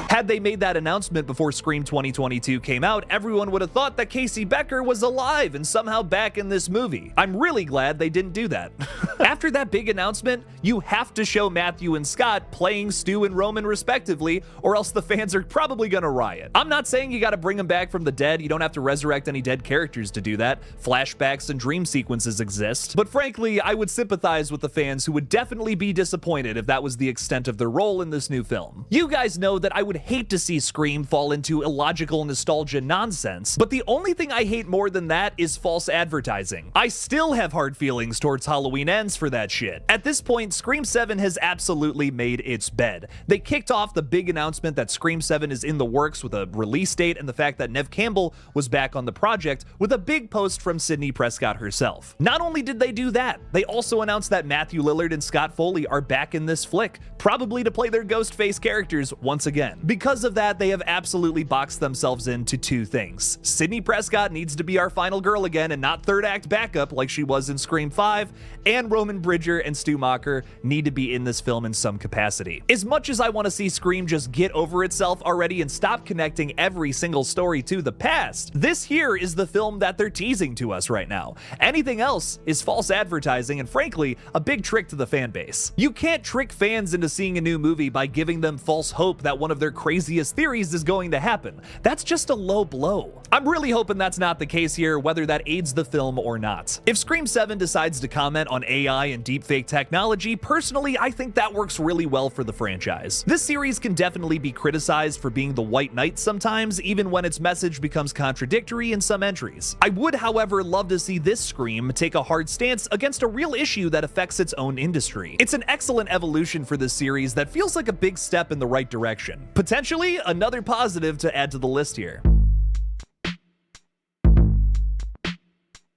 Had they made that announcement before Scream 2022 came out, everyone would have thought that Casey Becker was alive and somehow back in this movie. I'm really glad they didn't do that. After that big announcement, you have to show Matthew and Scott playing Stu and Roman respectively, or else the fans are probably gonna riot. I'm not saying you gotta bring them back from the dead, you don't have to resurrect any dead characters to do that. Flashbacks and dream sequences exist. But frankly, I would sympathize with the fans who would definitely be disappointed if that was the extent of their role in this new film. You guys know that I would hate to see Scream fall into illogical nostalgia nonsense, but the only thing I hate more than that is false advertising. I still have hard feelings towards Halloween Ends for that shit. At this point, Scream 7 has absolutely made its bed. They kicked off the big announcement that Scream 7 is in the works with a release date and the fact that Neve Campbell was back on the project with a big post from Sidney Prescott herself. Not only did they do that, they also announced that Matthew Lillard and Scott Foley are back in this flick, probably to play their Ghostface characters once again. Because of that, they have absolutely boxed themselves into two things. Sidney Prescott needs to be our final girl again and not third act backup like she was in Scream 5, and Roman Bridger and Stu Macher need to be in this film in some capacity. As much as I want to see Scream just get over itself already and stop connecting every single story to the past, this here is the film that they're teasing to us right now. Anything else is false advertising and frankly, a big trick to the fan base. You can't trick fans into seeing a new movie by giving them false hope that one of their craziest theories is going to happen. That's just a low blow. I'm really hoping that's not the case here, whether that aids the film or not. If Scream 7 decides to comment on AI and deepfake technology, personally, I think that works really well for the franchise. This series can definitely be criticized for being the white knight sometimes, even when its message becomes contradictory in some entries. I would, however, love to see this Scream take a hard stance against a real issue that affects its own industry. It's an excellent evolution for this series that feels like a big step in the right direction. Potentially another positive to add to the list here.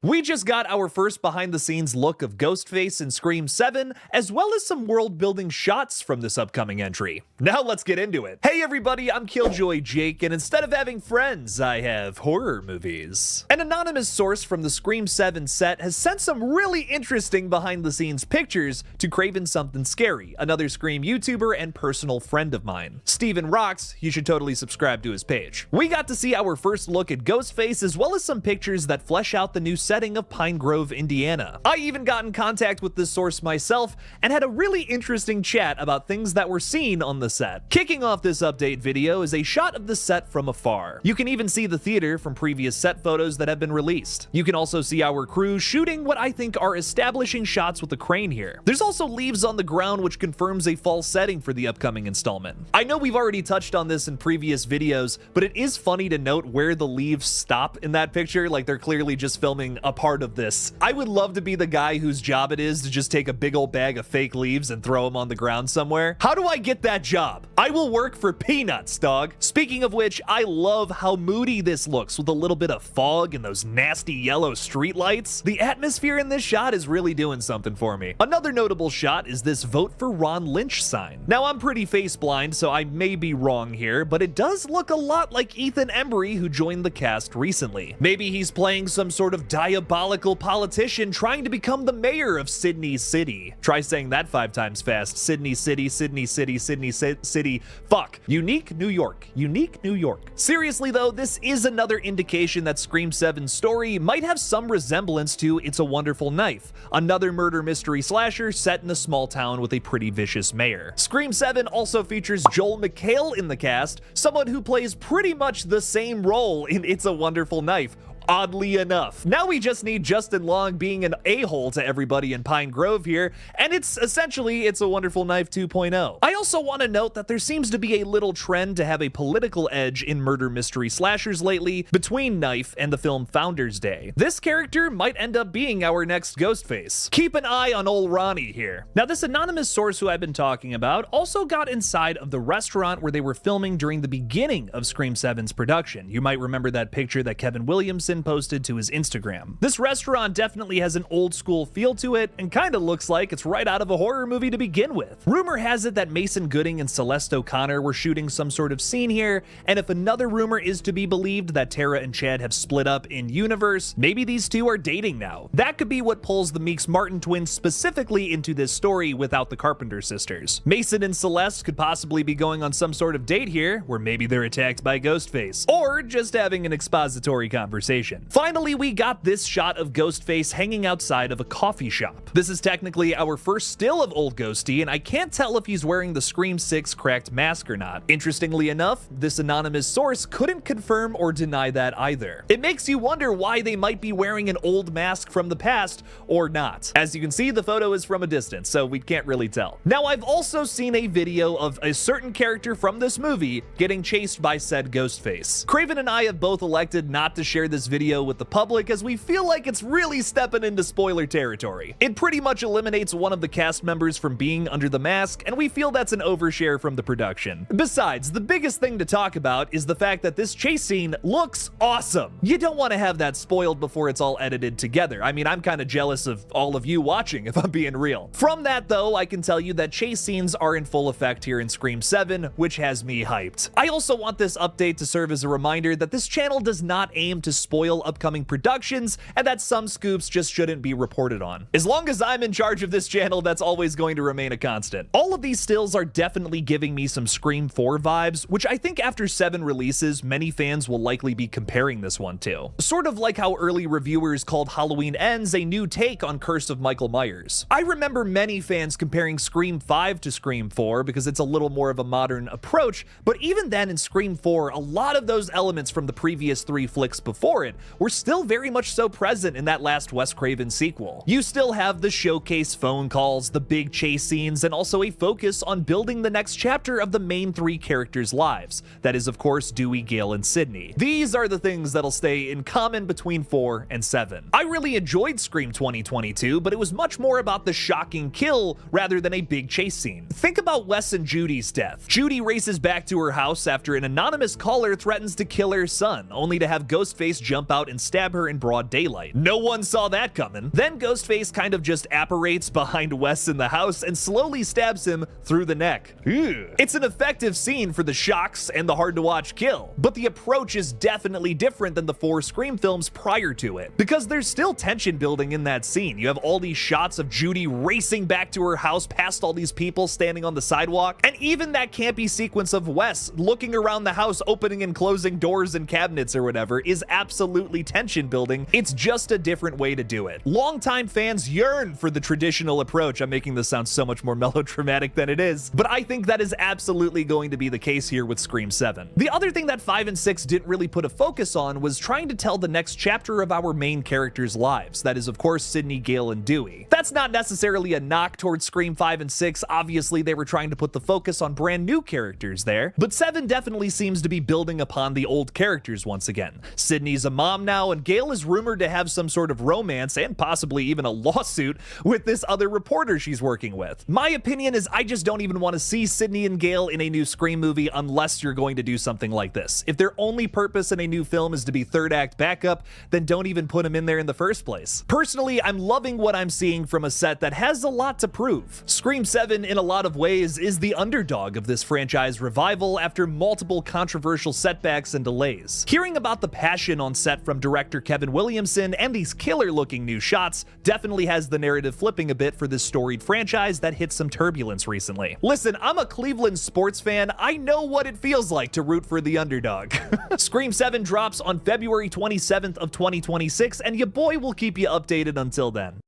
We just got our first behind-the-scenes look of Ghostface in Scream 7, as well as some world-building shots from this upcoming entry. Now let's get into it. Hey everybody, I'm KillJoy Jake, and instead of having friends, I have horror movies. An anonymous source from the Scream 7 set has sent some really interesting behind-the-scenes pictures to Craven Something Scary, another Scream YouTuber and personal friend of mine. Steven rocks, you should totally subscribe to his page. We got to see our first look at Ghostface, as well as some pictures that flesh out the new setting of Pine Grove, Indiana. I even got in contact with this source myself and had a really interesting chat about things that were seen on the set. Kicking off this update video is a shot of the set from afar. You can even see the theater from previous set photos that have been released. You can also see our crew shooting what I think are establishing shots with the crane here. There's also leaves on the ground, which confirms a fall setting for the upcoming installment. I know we've already touched on this in previous videos, but it is funny to note where the leaves stop in that picture, like they're clearly just filming a part of this. I would love to be the guy whose job it is to just take a big old bag of fake leaves and throw them on the ground somewhere. How do I get that job? I will work for peanuts, dog. Speaking of which, I love how moody this looks with a little bit of fog and those nasty yellow streetlights. The atmosphere in this shot is really doing something for me. Another notable shot is this "Vote for Ron Lynch" sign. Now, I'm pretty face blind, so I may be wrong here, but it does look a lot like Ethan Embry, who joined the cast recently. Maybe he's playing some sort of diabolical politician trying to become the mayor of Sydney City. Try saying that 5 times fast. Sydney City, Sydney City, Sydney City. Fuck. Unique New York. Unique New York. Seriously though, this is another indication that Scream 7's story might have some resemblance to It's a Wonderful Knife, another murder mystery slasher set in a small town with a pretty vicious mayor. Scream 7 also features Joel McHale in the cast, someone who plays pretty much the same role in It's a Wonderful Knife, oddly enough. Now we just need Justin Long being an a-hole to everybody in Pine Grove here, and it's essentially It's a Wonderful Knife 2.0. I also want to note that there seems to be a little trend to have a political edge in murder mystery slashers lately between Knife and the film Founders Day. This character might end up being our next Ghostface. Keep an eye on old Ronnie here. Now, this anonymous source who I've been talking about also got inside of the restaurant where they were filming during the beginning of Scream 7's production. You might remember that picture that Kevin Williamson posted to his Instagram. This restaurant definitely has an old school feel to it and kind of looks like it's right out of a horror movie to begin with. Rumor has it that Mason Gooding and Celeste O'Connor were shooting some sort of scene here, and if another rumor is to be believed that Tara and Chad have split up in universe, maybe these two are dating now. That could be what pulls the Meeks Martin twins specifically into this story without the Carpenter sisters. Mason and Celeste could possibly be going on some sort of date here, where maybe they're attacked by Ghostface, or just having an expository conversation. Finally, we got this shot of Ghostface hanging outside of a coffee shop. This is technically our first still of old Ghosty, and I can't tell if he's wearing the Scream 6 cracked mask or not. Interestingly enough, this anonymous source couldn't confirm or deny that either. It makes you wonder why they might be wearing an old mask from the past or not. As you can see, the photo is from a distance, so we can't really tell. Now, I've also seen a video of a certain character from this movie getting chased by said Ghostface. Craven and I have both elected not to share this video with the public as we feel like it's really stepping into spoiler territory. It pretty much eliminates one of the cast members from being under the mask, and we feel that's an overshare from the production. Besides, the biggest thing to talk about is the fact that this chase scene looks awesome. You don't want to have that spoiled before it's all edited together. I mean, I'm kind of jealous of all of you watching, if I'm being real. From that though, I can tell you that chase scenes are in full effect here in Scream 7, which has me hyped. I also want this update to serve as a reminder that this channel does not aim to spoil spoil upcoming productions and that some scoops just shouldn't be reported on. As long as I'm in charge of this channel, that's always going to remain a constant. All of these stills are definitely giving me some Scream 4 vibes, which I think after 7 releases, many fans will likely be comparing this one to. Sort of like how early reviewers called Halloween Ends a new take on Curse of Michael Myers. I remember many fans comparing Scream 5 to Scream 4 because it's a little more of a modern approach, but even then in Scream 4, a lot of those elements from the previous 3 flicks before it were still very much so present in that last Wes Craven sequel. You still have the showcase phone calls, the big chase scenes, and also a focus on building the next chapter of the main 3 characters' lives. That is, of course, Dewey, Gale, and Sidney. These are the things that'll stay in common between 4 and 7. I really enjoyed Scream 2022, but it was much more about the shocking kill rather than a big chase scene. Think about Wes and Judy's death. Judy races back to her house after an anonymous caller threatens to kill her son, only to have Ghostface jump out and stab her in broad daylight. No one saw that coming. Then Ghostface kind of just apparates behind Wes in the house and slowly stabs him through the neck. Ew. It's an effective scene for the shocks and the hard-to-watch kill, but the approach is definitely different than the 4 Scream films prior to it, because there's still tension building in that scene. You have all these shots of Judy racing back to her house past all these people standing on the sidewalk, and even that campy sequence of Wes looking around the house, opening and closing doors and cabinets or whatever, is absolutely tension building. It's just a different way to do it. Longtime fans yearn for the traditional approach. I'm making this sound so much more melodramatic than it is, but I think that is absolutely going to be the case here with Scream 7. The other thing that 5 and 6 didn't really put a focus on was trying to tell the next chapter of our main characters' lives. That is, of course, Sidney, Gale, and Dewey. That's not necessarily a knock towards Scream 5 and 6. Obviously, they were trying to put the focus on brand new characters there, but 7 definitely seems to be building upon the old characters once again. Sidney's a mom now, and Gale is rumored to have some sort of romance and possibly even a lawsuit with this other reporter she's working with. My opinion is I just don't even want to see Sidney and Gale in a new Scream movie unless you're going to do something like this. If their only purpose in a new film is to be third act backup, then don't even put them in there in the first place. Personally, I'm loving what I'm seeing from a set that has a lot to prove. Scream 7, in a lot of ways, is the underdog of this franchise revival after multiple controversial setbacks and delays. Hearing about the passion on set from director Kevin Williamson and these killer-looking new shots definitely has the narrative flipping a bit for this storied franchise that hit some turbulence recently. Listen, I'm a Cleveland sports fan. I know what it feels like to root for the underdog. Scream 7 drops on February 27th of 2026, and your boy will keep you updated until then.